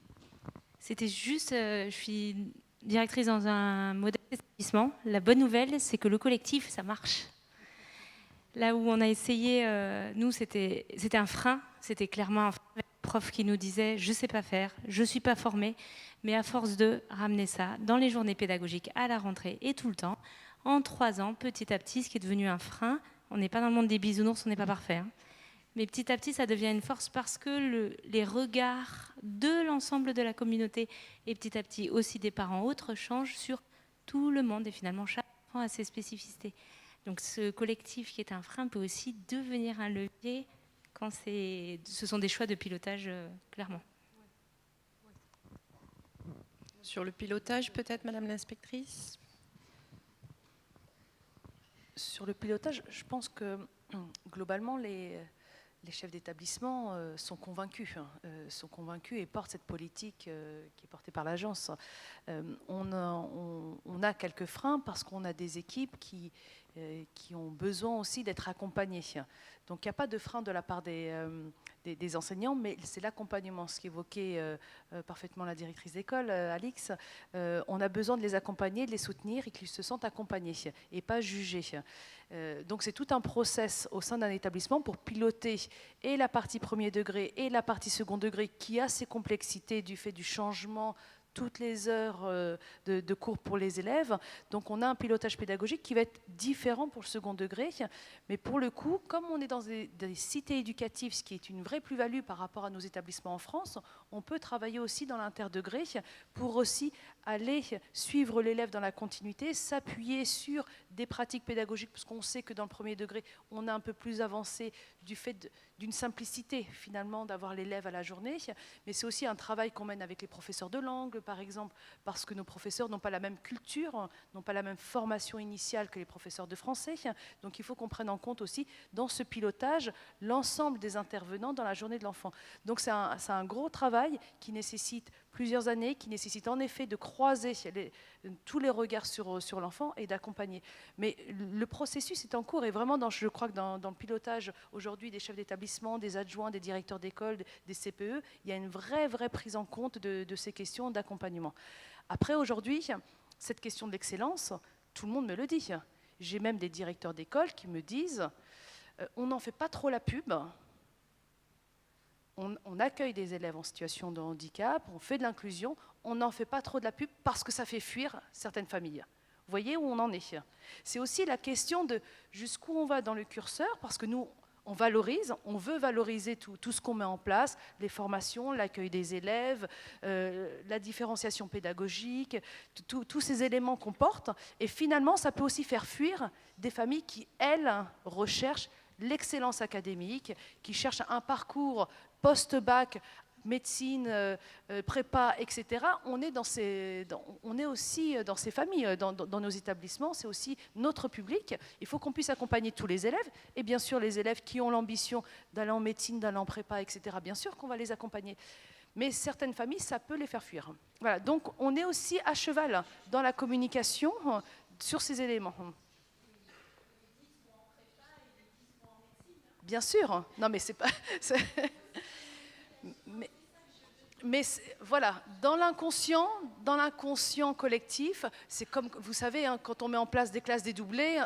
C'était juste, je suis directrice dans un modèle d'établissement. La bonne nouvelle, c'est que le collectif, ça marche. Là où on a essayé, nous, c'était un frein. C'était clairement un prof qui nous disait « je ne sais pas faire, je ne suis pas formée », mais à force de ramener ça dans les journées pédagogiques, à la rentrée et tout le temps, en 3 ans, petit à petit, ce qui est devenu un frein, on n'est pas dans le monde des bisounours, on n'est pas parfait, hein. Mais petit à petit, ça devient une force parce que les regards de l'ensemble de la communauté et petit à petit aussi des parents autres changent sur tout le monde et finalement chaque enfant a ses spécificités. Donc ce collectif qui est un frein peut aussi devenir un levier quand ce sont des choix de pilotage, clairement. Sur le pilotage, peut-être, Madame l'inspectrice ? Sur le pilotage, je pense que globalement, les chefs d'établissement sont convaincus et portent cette politique qui est portée par l'agence. On a quelques freins parce qu'on a des équipes qui ont besoin aussi d'être accompagnées. Donc il n'y a pas de frein de la part des enseignants, mais c'est l'accompagnement, ce qu'évoquait parfaitement la directrice d'école, Alix. On a besoin de les accompagner, de les soutenir et qu'ils se sentent accompagnés et pas jugés. Donc c'est tout un process au sein d'un établissement pour piloter et la partie premier degré et la partie second degré qui a ses complexités du fait du changement toutes les heures de cours pour les élèves. Donc on a un pilotage pédagogique qui va être différent pour le second degré. Mais pour le coup, comme on est dans des cités éducatives, ce qui est une vraie plus-value par rapport à nos établissements en France, on peut travailler aussi dans l'interdegré pour aussi aller suivre l'élève dans la continuité, s'appuyer sur des pratiques pédagogiques, parce qu'on sait que dans le premier degré, on a un peu plus avancé du fait d'une simplicité finalement d'avoir l'élève à la journée, mais c'est aussi un travail qu'on mène avec les professeurs de langue, par exemple, parce que nos professeurs n'ont pas la même culture, n'ont pas la même formation initiale que les professeurs de français, donc il faut qu'on prenne en compte aussi dans ce pilotage l'ensemble des intervenants dans la journée de l'enfant. Donc c'est un gros travail qui nécessite plusieurs années, qui nécessite en effet de croiser tous les regards sur l'enfant et d'accompagner. Mais le processus est en cours et vraiment, je crois que dans le pilotage aujourd'hui des chefs d'établissement, des adjoints, des directeurs d'école, des CPE, il y a une vraie prise en compte de ces questions d'accompagnement. Après, aujourd'hui, cette question de l'excellence, tout le monde me le dit. J'ai même des directeurs d'école qui me disent on n'en fait pas trop la pub. On accueille des élèves en situation de handicap, on fait de l'inclusion, on n'en fait pas trop de la pub parce que ça fait fuir certaines familles. Vous voyez où on en est. C'est aussi la question de jusqu'où on va dans le curseur, parce que nous, on valorise, on veut valoriser tout ce qu'on met en place, les formations, l'accueil des élèves, la différenciation pédagogique, tous ces éléments qu'on porte. Et finalement, ça peut aussi faire fuir des familles qui, elles, recherchent l'excellence académique, qui cherchent un parcours post-bac, médecine, prépa, etc. On est aussi dans ces familles, dans nos établissements, c'est aussi notre public. Il faut qu'on puisse accompagner tous les élèves, et bien sûr les élèves qui ont l'ambition d'aller en médecine, d'aller en prépa, etc. Bien sûr qu'on va les accompagner. Mais certaines familles, ça peut les faire fuir. Voilà, donc on est aussi à cheval dans la communication sur ces éléments. Bien sûr, non mais c'est pas... Mais voilà, dans l'inconscient collectif, c'est comme, vous savez, hein, quand on met en place des classes dédoublées,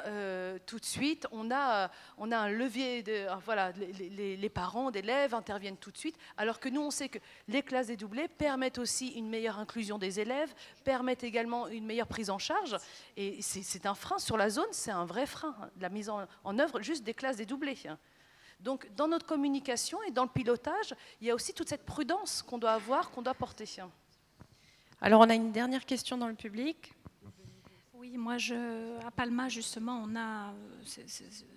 tout de suite, on a un levier, voilà, les parents d'élèves interviennent tout de suite, alors que nous, on sait que les classes dédoublées permettent aussi une meilleure inclusion des élèves, permettent également une meilleure prise en charge, et c'est un frein sur la zone, c'est un vrai frein, la mise en œuvre juste des classes dédoublées. Donc, dans notre communication et dans le pilotage, il y a aussi toute cette prudence qu'on doit avoir, qu'on doit porter. Alors, on a une dernière question dans le public. Oui, moi, à Palma, justement, on a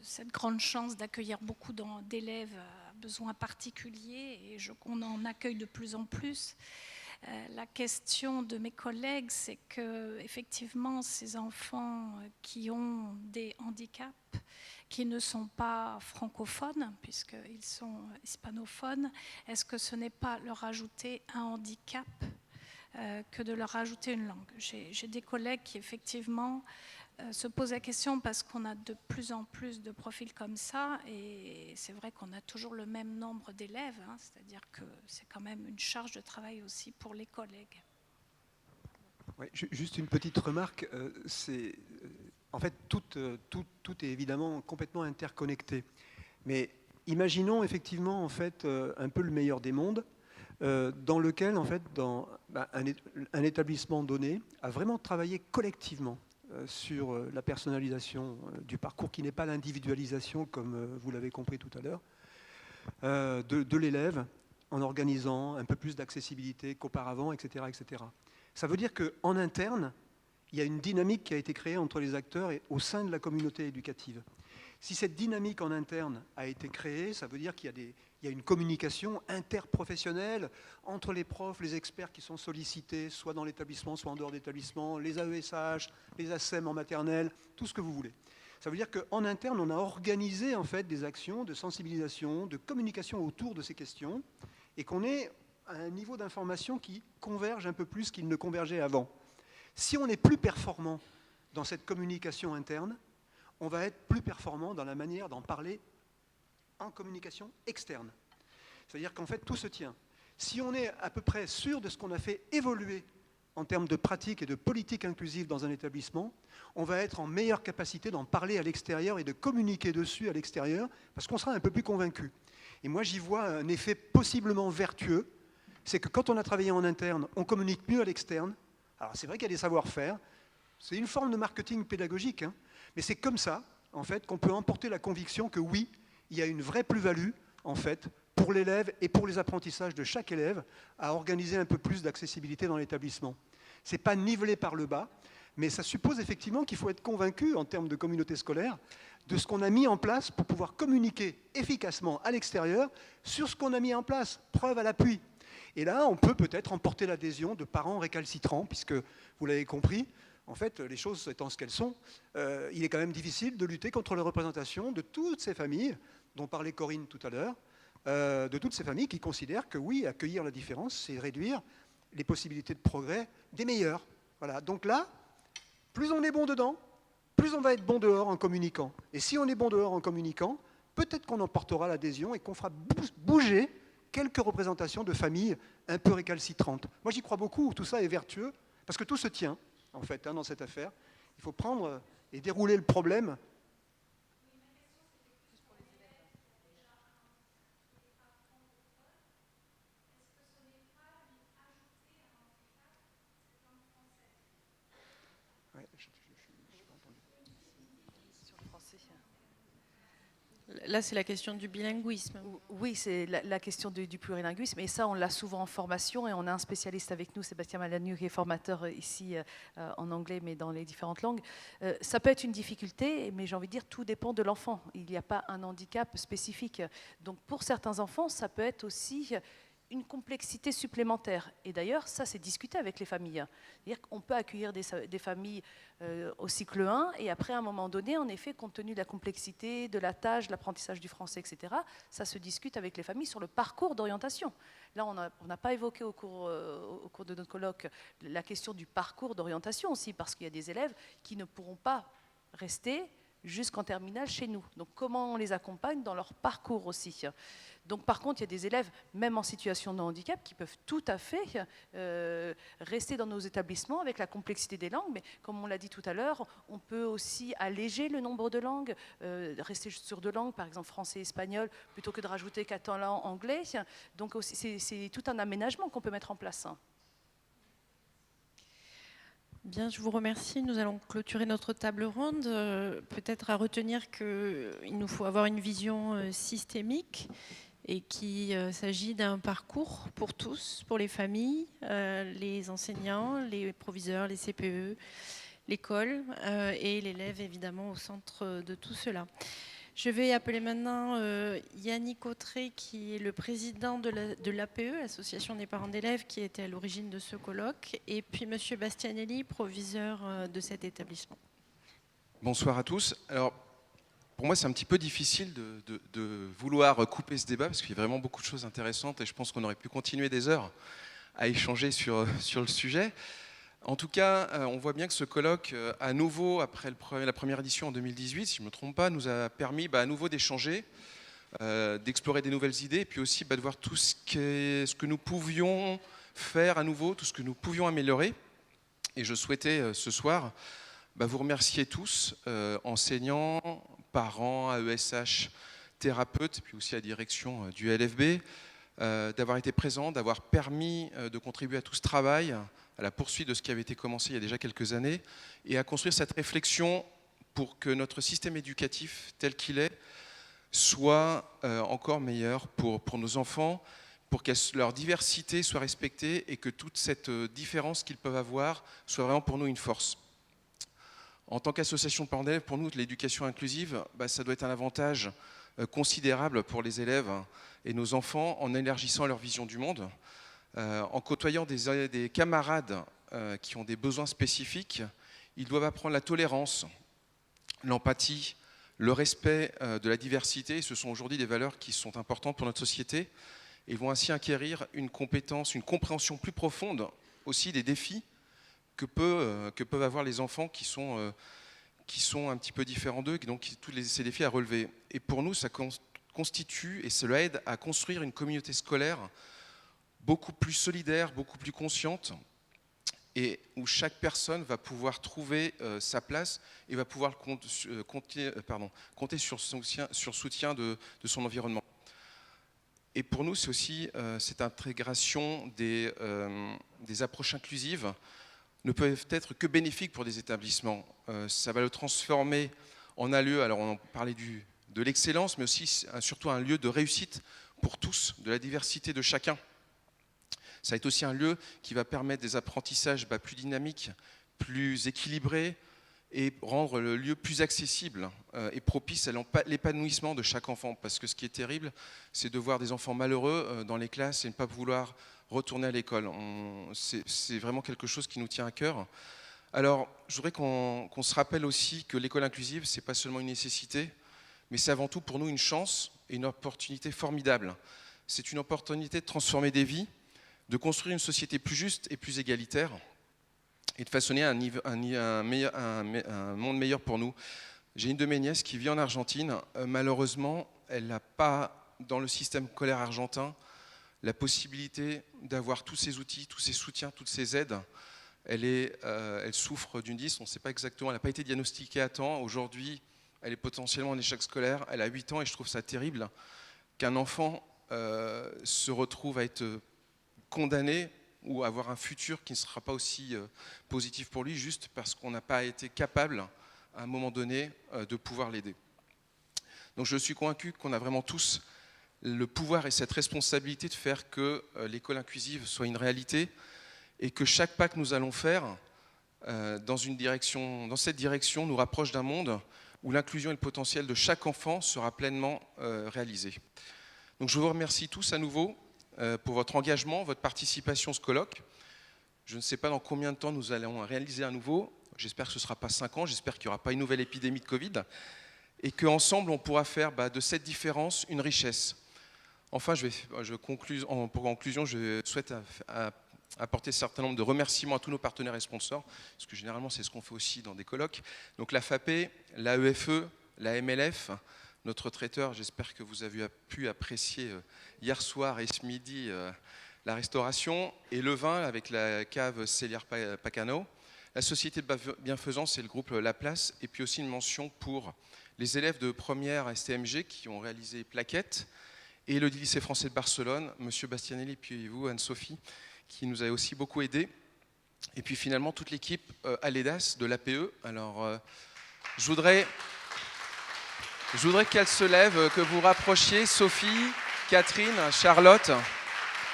cette grande chance d'accueillir beaucoup d'élèves à besoins particuliers et on en accueille de plus en plus. La question de mes collègues, c'est que effectivement, ces enfants qui ont des handicaps, qui ne sont pas francophones, puisqu'ils sont hispanophones, est-ce que ce n'est pas leur ajouter un handicap que de leur ajouter une langue? J'ai des collègues qui effectivement se posent la question parce qu'on a de plus en plus de profils comme ça, et c'est vrai qu'on a toujours le même nombre d'élèves, hein, c'est-à-dire que c'est quand même une charge de travail aussi pour les collègues. Ouais, juste une petite remarque, en fait tout est évidemment complètement interconnecté, mais imaginons effectivement en fait un peu le meilleur des mondes, dans lequel en fait un établissement donné a vraiment travaillé collectivement sur la personnalisation du parcours, qui n'est pas l'individualisation comme vous l'avez compris tout à l'heure, de l'élève, en organisant un peu plus d'accessibilité qu'auparavant, etc., etc. Ça veut dire qu'en interne, il y a une dynamique qui a été créée entre les acteurs et au sein de la communauté éducative. Si cette dynamique en interne a été créée, ça veut dire qu'il y a une communication interprofessionnelle entre les profs, les experts qui sont sollicités, soit dans l'établissement, soit en dehors d'établissement, les AESH, les ASEM en maternelle, tout ce que vous voulez. Ça veut dire qu'en interne, on a organisé en fait des actions de sensibilisation, de communication autour de ces questions, et qu'on est à un niveau d'information qui converge un peu plus qu'il ne convergeait avant. Si on est plus performant dans cette communication interne, on va être plus performant dans la manière d'en parler en communication externe. C'est-à-dire qu'en fait, tout se tient. Si on est à peu près sûr de ce qu'on a fait évoluer en termes de pratique et de politique inclusive dans un établissement, on va être en meilleure capacité d'en parler à l'extérieur et de communiquer dessus à l'extérieur, parce qu'on sera un peu plus convaincu. Et moi, j'y vois un effet possiblement vertueux, c'est que quand on a travaillé en interne, on communique mieux à l'externe. Alors c'est vrai qu'il y a des savoir-faire, c'est une forme de marketing pédagogique, hein, mais c'est comme ça, en fait, qu'on peut emporter la conviction que oui, il y a une vraie plus-value, en fait, pour l'élève et pour les apprentissages de chaque élève, à organiser un peu plus d'accessibilité dans l'établissement. Ce n'est pas nivelé par le bas, mais ça suppose effectivement qu'il faut être convaincu, en termes de communauté scolaire, de ce qu'on a mis en place pour pouvoir communiquer efficacement à l'extérieur sur ce qu'on a mis en place, preuve à l'appui. Et là, on peut peut-être emporter l'adhésion de parents récalcitrants, puisque, vous l'avez compris, en fait, les choses étant ce qu'elles sont, il est quand même difficile de lutter contre la représentation de toutes ces familles, dont parlait Corinne tout à l'heure, de toutes ces familles qui considèrent que oui, accueillir la différence, c'est réduire les possibilités de progrès des meilleurs. Voilà. Donc là, plus on est bon dedans, plus on va être bon dehors en communiquant. Et si on est bon dehors en communiquant, peut-être qu'on emportera l'adhésion et qu'on fera bouger quelques représentations de familles un peu récalcitrantes. Moi, j'y crois beaucoup, tout ça est vertueux, parce que tout se tient, en fait, hein, dans cette affaire. Il faut prendre et dérouler le problème. Là, c'est la question du bilinguisme. Oui, c'est la question du plurilinguisme. Et ça, on l'a souvent en formation. Et on a un spécialiste avec nous, Sébastien Malagnu, qui est formateur ici en anglais, mais dans les différentes langues. Ça peut être une difficulté, mais j'ai envie de dire, tout dépend de l'enfant. Il n'y a pas un handicap spécifique. Donc, pour certains enfants, ça peut être aussi une complexité supplémentaire. Et d'ailleurs, ça, c'est discuté avec les familles. C'est-à-dire qu'on peut accueillir des familles au cycle 1, et après, à un moment donné, en effet, compte tenu de la complexité, de la tâche, de l'apprentissage du français, etc., ça se discute avec les familles sur le parcours d'orientation. Là, on n'a pas évoqué au cours de notre colloque la question du parcours d'orientation aussi, parce qu'il y a des élèves qui ne pourront pas rester jusqu'en terminale chez nous. Donc, comment on les accompagne dans leur parcours aussi. Donc, par contre, il y a des élèves, même en situation de handicap, qui peuvent tout à fait rester dans nos établissements avec la complexité des langues. Mais comme on l'a dit tout à l'heure, on peut aussi alléger le nombre de langues, rester sur 2 langues, par exemple français et espagnol, plutôt que de rajouter catalan, anglais. Donc, c'est tout un aménagement qu'on peut mettre en place. Bien, je vous remercie. Nous allons clôturer notre table ronde. Peut-être à retenir qu'il nous faut avoir une vision systémique et qu'il s'agit d'un parcours pour tous, pour les familles, les enseignants, les proviseurs, les CPE, l'école et l'élève évidemment au centre de tout cela. Je vais appeler maintenant Yannick Autré, qui est le président de l'APE, Association des parents d'élèves, qui était à l'origine de ce colloque, et puis Monsieur Bastianelli, proviseur de cet établissement. Bonsoir à tous. Alors, pour moi, c'est un petit peu difficile de vouloir couper ce débat, parce qu'il y a vraiment beaucoup de choses intéressantes, et je pense qu'on aurait pu continuer des heures à échanger sur le sujet. En tout cas, on voit bien que ce colloque, à nouveau, après la première édition en 2018, si je ne me trompe pas, nous a permis à nouveau d'échanger, d'explorer des nouvelles idées, et puis aussi de voir tout ce que nous pouvions faire à nouveau, tout ce que nous pouvions améliorer. Et je souhaitais ce soir vous remercier tous, enseignants, parents, AESH, thérapeutes, puis aussi la direction du LFB, d'avoir été présents, d'avoir permis de contribuer à tout ce travail, à la poursuite de ce qui avait été commencé il y a déjà quelques années, et à construire cette réflexion pour que notre système éducatif tel qu'il est soit encore meilleur pour nos enfants, pour que leur diversité soit respectée et que toute cette différence qu'ils peuvent avoir soit vraiment pour nous une force. En tant qu'association de parents d'élèves, pour nous, l'éducation inclusive, ça doit être un avantage considérable pour les élèves et nos enfants en élargissant leur vision du monde, en côtoyant des camarades qui ont des besoins spécifiques. Ils doivent apprendre la tolérance, l'empathie, le respect de la diversité. Ce sont aujourd'hui des valeurs qui sont importantes pour notre société. Ils vont ainsi acquérir une compétence, une compréhension plus profonde aussi des défis que peuvent avoir les enfants qui sont un petit peu différents d'eux, donc tous ces défis à relever. Et pour nous, ça constitue et cela aide à construire une communauté scolaire beaucoup plus solidaire, beaucoup plus consciente, et où chaque personne va pouvoir trouver sa place et va pouvoir compter sur le soutien de son environnement. Et pour nous, c'est aussi cette intégration des approches inclusives ne peuvent être que bénéfiques pour des établissements. Ça va le transformer en un lieu, alors on parlait de l'excellence, mais aussi surtout un lieu de réussite pour tous, de la diversité de chacun. Ça va être aussi un lieu qui va permettre des apprentissages plus dynamiques, plus équilibrés, et rendre le lieu plus accessible et propice à l'épanouissement de chaque enfant. Parce que ce qui est terrible, c'est de voir des enfants malheureux dans les classes et ne pas vouloir retourner à l'école. C'est vraiment quelque chose qui nous tient à cœur. Alors, je voudrais qu'on se rappelle aussi que l'école inclusive, ce n'est pas seulement une nécessité, mais c'est avant tout pour nous une chance et une opportunité formidable. C'est une opportunité de transformer des vies, de construire une société plus juste et plus égalitaire, et de façonner un monde meilleur pour nous. J'ai une de mes nièces qui vit en Argentine. Malheureusement, elle n'a pas, dans le système scolaire argentin, la possibilité d'avoir tous ces outils, tous ces soutiens, toutes ces aides. Elle souffre d'une dys, on ne sait pas exactement, elle n'a pas été diagnostiquée à temps. Aujourd'hui, elle est potentiellement en échec scolaire. Elle a 8 ans et je trouve ça terrible qu'un enfant se retrouve à être condamné ou avoir un futur qui ne sera pas aussi positif pour lui, juste parce qu'on n'a pas été capable, à un moment donné, de pouvoir l'aider. Donc je suis convaincu qu'on a vraiment tous le pouvoir et cette responsabilité de faire que l'école inclusive soit une réalité et que chaque pas que nous allons faire dans cette direction nous rapproche d'un monde où l'inclusion et le potentiel de chaque enfant sera pleinement réalisé. Donc je vous remercie tous à nouveau pour votre engagement, votre participation à ce colloque. Je ne sais pas dans combien de temps nous allons réaliser à nouveau. J'espère que ce ne sera pas 5 ans, j'espère qu'il n'y aura pas une nouvelle épidémie de Covid et qu'ensemble on pourra faire de cette différence une richesse. Enfin, pour conclusion, je souhaite apporter un certain nombre de remerciements à tous nos partenaires et sponsors, parce que généralement c'est ce qu'on fait aussi dans des colloques. Donc la FAPE, l'AEFE, la MLF, notre traiteur, j'espère que vous avez pu apprécier hier soir et ce midi la restauration, et le vin avec la cave Célière Pacano, la société de bienfaisance et le groupe La Place, et puis aussi une mention pour les élèves de première STMG qui ont réalisé plaquettes, et le lycée français de Barcelone, Monsieur Bastianelli, puis vous, Anne-Sophie, qui nous a aussi beaucoup aidés, et puis finalement toute l'équipe à l'EDAS de l'APE. Alors, je voudrais qu'elle se lève, que vous rapprochiez Sophie, Catherine, Charlotte,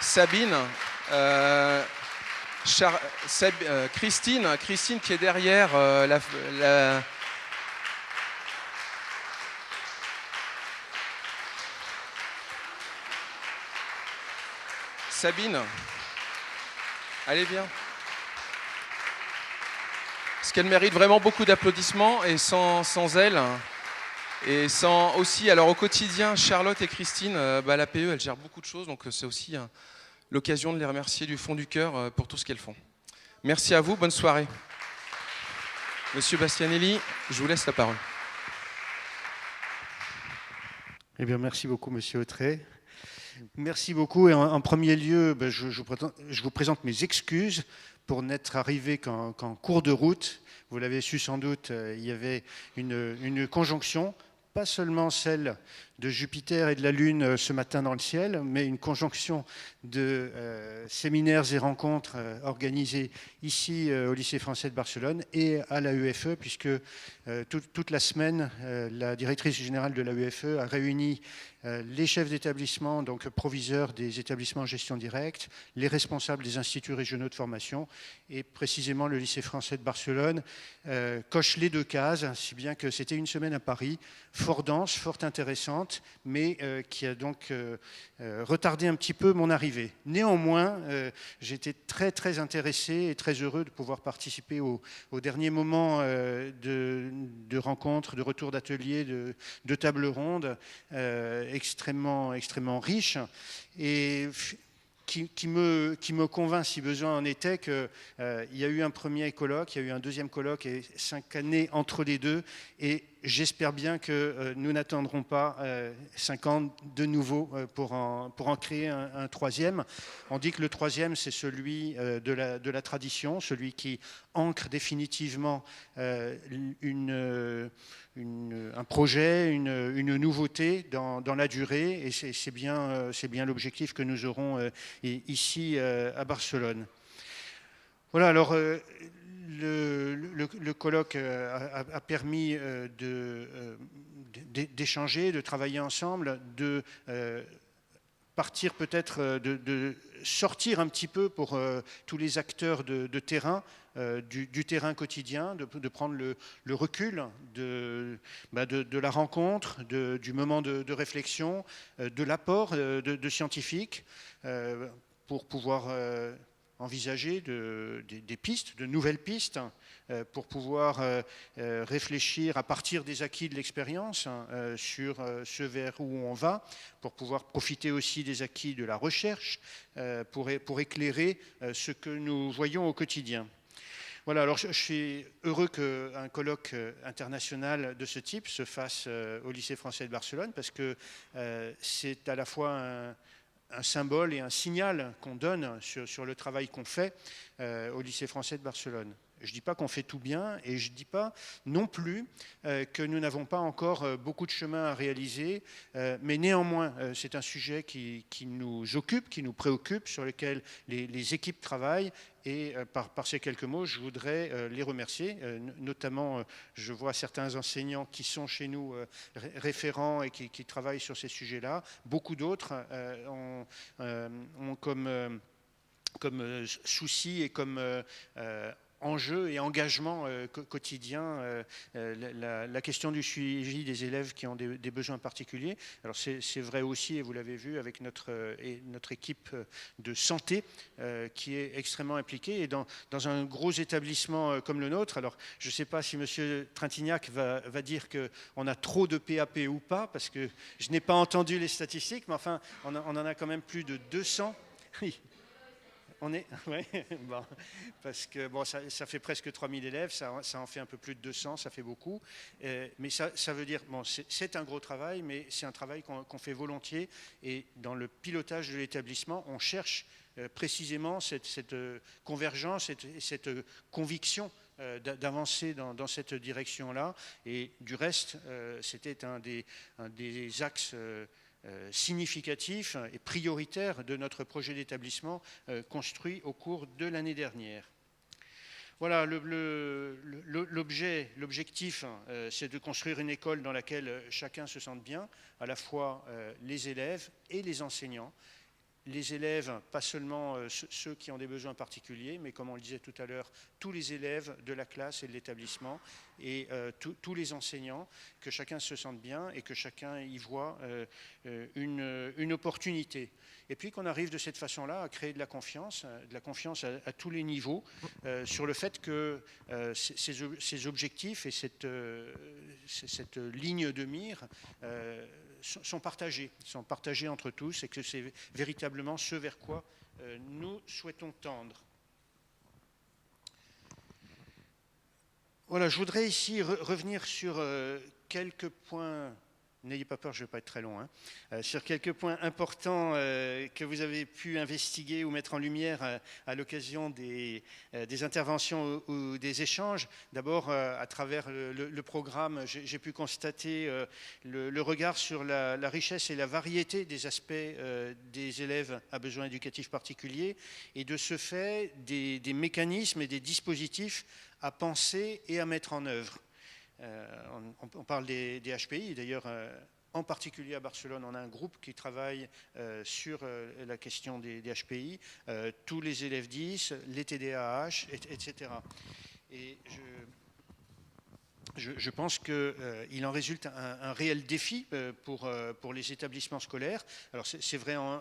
Sabine, Christine qui est derrière Sabine, allez bien. Parce qu'elle mérite vraiment beaucoup d'applaudissements, et sans elle, et sans aussi, alors au quotidien, Charlotte et Christine, l'APE, elle gère beaucoup de choses, donc c'est aussi l'occasion de les remercier du fond du cœur pour tout ce qu'elles font. Merci à vous, bonne soirée. Monsieur Bastianelli, je vous laisse la parole. Eh bien, merci beaucoup, Monsieur Autré. Merci beaucoup. Et en premier lieu, je vous présente mes excuses pour n'être arrivé qu'en cours de route. Vous l'avez su sans doute, il y avait une conjonction, pas seulement celle de Jupiter et de la Lune ce matin dans le ciel, mais une conjonction de séminaires et rencontres organisés ici au lycée français de Barcelone et à la UFE, puisque toute la semaine, la directrice générale de la UFE a réuni les chefs d'établissement, donc proviseurs des établissements en gestion directe, les responsables des instituts régionaux de formation, et précisément le lycée français de Barcelone coche les 2 cases, si bien que c'était une semaine à Paris, fort dense, fort intéressante, mais qui a donc retardé un petit peu mon arrivée. Néanmoins, j'étais très très intéressé et très heureux de pouvoir participer au dernier moment de rencontres, de retours d'ateliers, de tables rondes extrêmement riches, et qui me convainc, si besoin en était, qu'il y a eu un premier colloque, il y a eu un deuxième colloque et 5 années entre les deux, et j'espère bien que nous n'attendrons pas 5 ans de nouveau pour en créer un troisième. On dit que le troisième, c'est celui de la tradition, celui qui ancre définitivement un projet, une nouveauté dans la durée, et c'est bien l'objectif que nous aurons ici à Barcelone. Voilà, alors le colloque a permis d'échanger, de travailler ensemble, de partir peut-être, de sortir un petit peu pour tous les acteurs de terrain, du terrain quotidien, de prendre le recul de la rencontre, du moment de réflexion, de l'apport de scientifiques, pour pouvoir envisager des pistes, de nouvelles pistes, pour pouvoir réfléchir à partir des acquis de l'expérience sur ce vers où on va, pour pouvoir profiter aussi des acquis de la recherche, pour éclairer ce que nous voyons au quotidien. Voilà, alors je suis heureux qu'un colloque international de ce type se fasse au lycée français de Barcelone, parce que c'est à la fois un symbole et un signal qu'on donne sur le travail qu'on fait au lycée français de Barcelone. Je ne dis pas qu'on fait tout bien, et je ne dis pas non plus que nous n'avons pas encore beaucoup de chemin à réaliser, mais néanmoins, c'est un sujet qui nous occupe, qui nous préoccupe, sur lequel les équipes travaillent, et par ces quelques mots, je voudrais les remercier. Notamment, je vois certains enseignants qui sont chez nous référents et qui travaillent sur ces sujets-là. Beaucoup d'autres ont comme souci et comme enjeu et engagement quotidien la question du suivi des élèves qui ont des besoins particuliers. Alors c'est vrai aussi, et vous l'avez vu, avec notre équipe de santé qui est extrêmement impliquée, et dans un gros établissement comme le nôtre. Alors je ne sais pas si M. Trintignac va dire qu'on a trop de PAP ou pas, parce que je n'ai pas entendu les statistiques, mais enfin on en a quand même plus de 200. Oui. Ouais, bon, parce que bon, ça fait presque 3000 élèves, ça en fait un peu plus de 200, ça fait beaucoup. Mais ça veut dire, bon, c'est un gros travail, mais c'est un travail qu'on fait volontiers. Et dans le pilotage de l'établissement, on cherche précisément cette convergence, cette conviction d'avancer dans cette direction-là. Et du reste, c'était un des axes significatif et prioritaire de notre projet d'établissement construit au cours de l'année dernière. Voilà, l'objectif, c'est de construire une école dans laquelle chacun se sente bien, à la fois les élèves et les enseignants, les élèves, pas seulement ceux qui ont des besoins particuliers, mais comme on le disait tout à l'heure, tous les élèves de la classe et de l'établissement, et tous les enseignants, que chacun se sente bien et que chacun y voit une opportunité. Et puis qu'on arrive de cette façon-là à créer de la confiance à tous les niveaux, sur le fait que ces objectifs et cette ligne de mire sont partagés entre tous, et que c'est véritablement ce vers quoi nous souhaitons tendre. Voilà, je voudrais ici revenir sur quelques points. N'ayez pas peur, je ne vais pas être très long. Sur quelques points importants que vous avez pu investiguer ou mettre en lumière à l'occasion des interventions ou des échanges. D'abord, à travers le programme, j'ai pu constater le regard sur la richesse et la variété des aspects des élèves à besoins éducatifs particuliers, et de ce fait, des mécanismes et des dispositifs à penser et à mettre en œuvre. On parle des HPI, d'ailleurs en particulier à Barcelone, on a un groupe qui travaille sur la question des HPI, tous les élèves 10, les TDAH, etc. Et je pense qu'il en résulte un réel défi pour les établissements scolaires. Alors c'est vrai en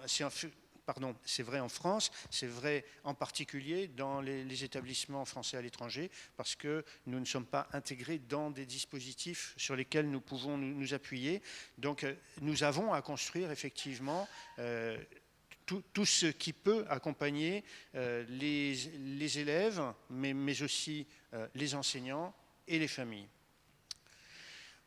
France, c'est vrai en particulier dans les établissements français à l'étranger, parce que nous ne sommes pas intégrés dans des dispositifs sur lesquels nous pouvons nous appuyer. Donc nous avons à construire effectivement tout ce qui peut accompagner les élèves, mais aussi les enseignants et les familles.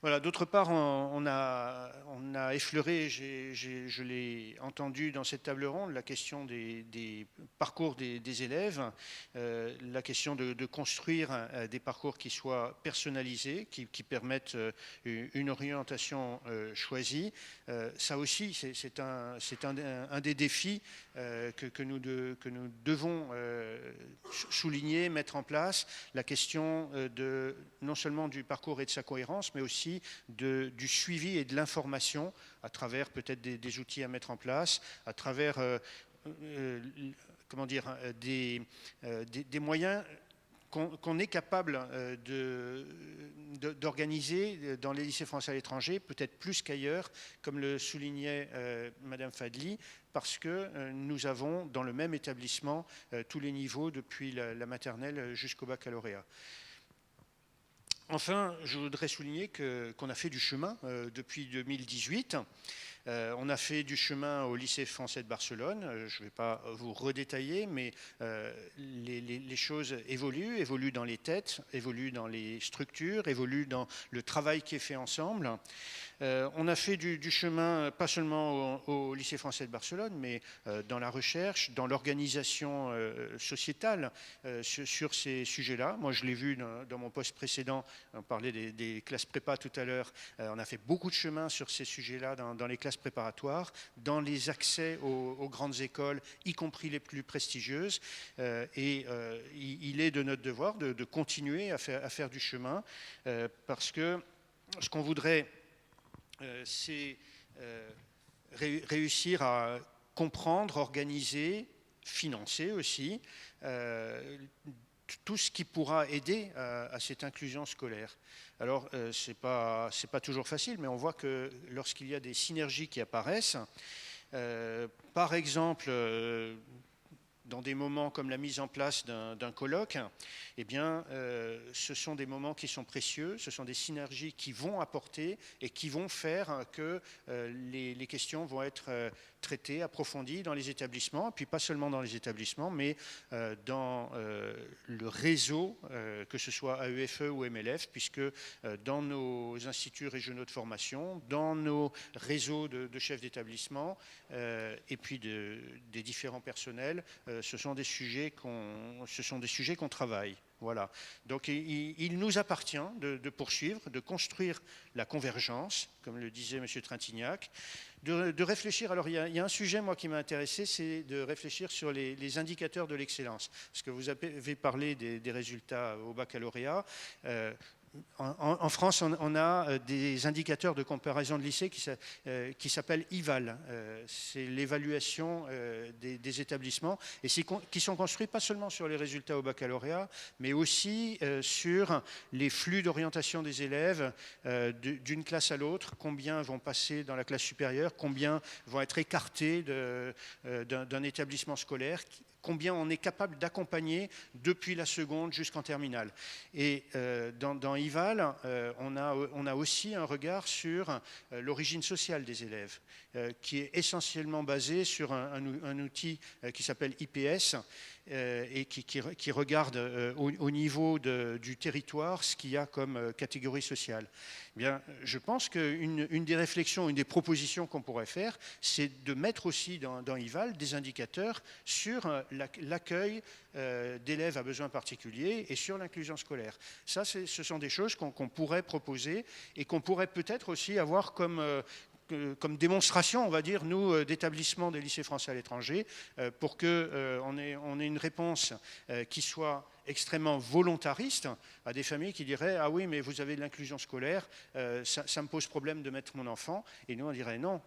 Voilà, d'autre part, on a effleuré, je l'ai entendu dans cette table ronde, la question des parcours des élèves, la question de construire des parcours qui soient personnalisés, qui permettent une orientation choisie. Ça aussi, c'est un des défis que nous devons souligner, mettre en place, la question non seulement du parcours et de sa cohérence, mais aussi du suivi et de l'information à travers peut-être des outils à mettre en place, à travers des moyens qu'on est capable d'organiser dans les lycées français à l'étranger, peut-être plus qu'ailleurs, comme le soulignait Madame Fadli, parce que nous avons dans le même établissement tous les niveaux, depuis la maternelle jusqu'au baccalauréat. Enfin, je voudrais souligner qu'on a fait du chemin depuis 2018. On a fait du chemin au lycée français de Barcelone. Je ne vais pas vous redétailler, mais les choses évoluent dans les têtes, évoluent dans les structures, évoluent dans le travail qui est fait ensemble. On a fait du chemin pas seulement au lycée français de Barcelone, mais dans la recherche, dans l'organisation sociétale sur ces sujets-là. Moi, je l'ai vu dans mon poste précédent, on parlait des classes prépa tout à l'heure, on a fait beaucoup de chemin sur ces sujets-là dans les classes préparatoires, dans les accès aux grandes écoles, y compris les plus prestigieuses. Et il est de notre devoir de continuer à faire du chemin, parce que ce qu'on voudrait, c'est réussir à comprendre, organiser, financer aussi tout ce qui pourra aider à cette inclusion scolaire. Alors, c'est pas toujours facile, mais on voit que lorsqu'il y a des synergies qui apparaissent, par exemple, dans des moments comme la mise en place d'un colloque, eh bien, ce sont des moments qui sont précieux, ce sont des synergies qui vont apporter et qui vont faire que les questions vont être traitées, approfondies dans les établissements, et puis pas seulement dans les établissements, mais dans le réseau, que ce soit AEFE ou MLF, puisque dans nos instituts régionaux de formation, dans nos réseaux de chefs d'établissement, et puis des différents personnels, ce sont des sujets qu'on travaille. Voilà. Donc il nous appartient de poursuivre, de construire la convergence, comme le disait M. Trintignac, de réfléchir. Alors il y a un sujet, moi, qui m'a intéressé, c'est de réfléchir sur les indicateurs de l'excellence. Parce que vous avez parlé des résultats au baccalauréat. En France, on a des indicateurs de comparaison de lycée qui s'appellent IVAL. C'est l'évaluation des établissements et qui sont construits pas seulement sur les résultats au baccalauréat, mais aussi sur les flux d'orientation des élèves d'une classe à l'autre, combien vont passer dans la classe supérieure, combien vont être écartés d'un établissement scolaire, combien on est capable d'accompagner depuis la seconde jusqu'en terminale. Et dans IVAL, on a aussi un regard sur l'origine sociale des élèves, qui est essentiellement basé sur un outil qui s'appelle IPS, et qui regarde au niveau du territoire ce qu'il y a comme catégorie sociale. Eh bien, je pense qu'une des réflexions, une des propositions qu'on pourrait faire, c'est de mettre aussi dans IVAL des indicateurs sur l'accueil d'élèves à besoins particuliers et sur l'inclusion scolaire. Ça, ce sont des choses qu'on pourrait proposer et qu'on pourrait peut-être aussi avoir comme démonstration, on va dire, nous, d'établissements des lycées français à l'étranger, pour qu'on ait une réponse qui soit extrêmement volontariste à des familles qui diraient « Ah oui, mais vous avez de l'inclusion scolaire, ça me pose problème de mettre mon enfant ». Et nous, on dirait « Non,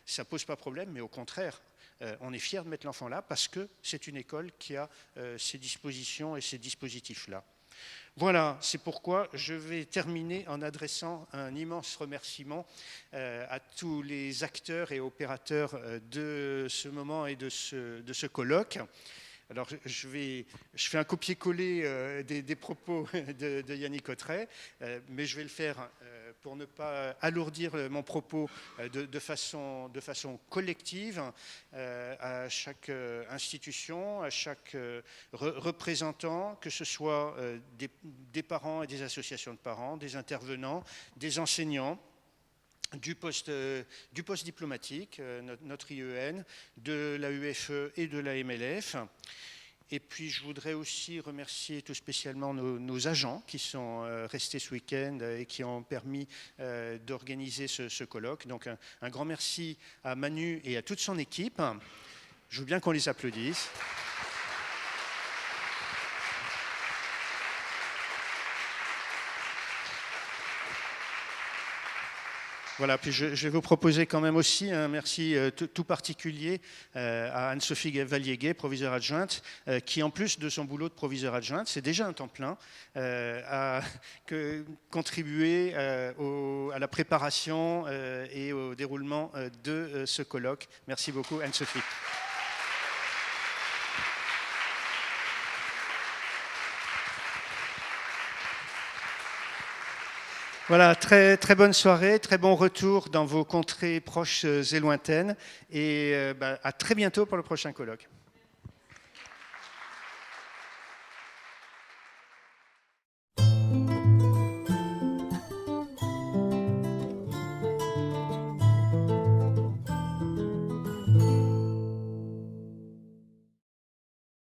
ça ne pose pas problème, mais au contraire, on est fiers de mettre l'enfant là parce que c'est une école qui a ces dispositions et ces dispositifs-là ». Voilà, c'est pourquoi je vais terminer en adressant un immense remerciement à tous les acteurs et opérateurs de ce moment et de ce colloque. Alors, je fais un copier-coller des propos de Yannick Cotret, mais je vais le faire pour ne pas alourdir mon propos de façon collective à chaque institution, à chaque représentant, que ce soit des parents et des associations de parents, des intervenants, des enseignants, du poste diplomatique, notre IEN, de la UFE et de la MLF. Et puis, je voudrais aussi remercier tout spécialement nos agents qui sont restés ce week-end et qui ont permis d'organiser ce colloque. Donc, un grand merci à Manu et à toute son équipe. Je veux bien qu'on les applaudisse. Voilà, puis je vais vous proposer quand même aussi un merci tout particulier à Anne-Sophie Vallier-Guay, proviseure adjointe, qui en plus de son boulot de proviseure adjointe, c'est déjà un temps plein, a contribué à la préparation et au déroulement de ce colloque. Merci beaucoup Anne-Sophie. Voilà, très, très bonne soirée, très bon retour dans vos contrées proches et lointaines et à très bientôt pour le prochain colloque.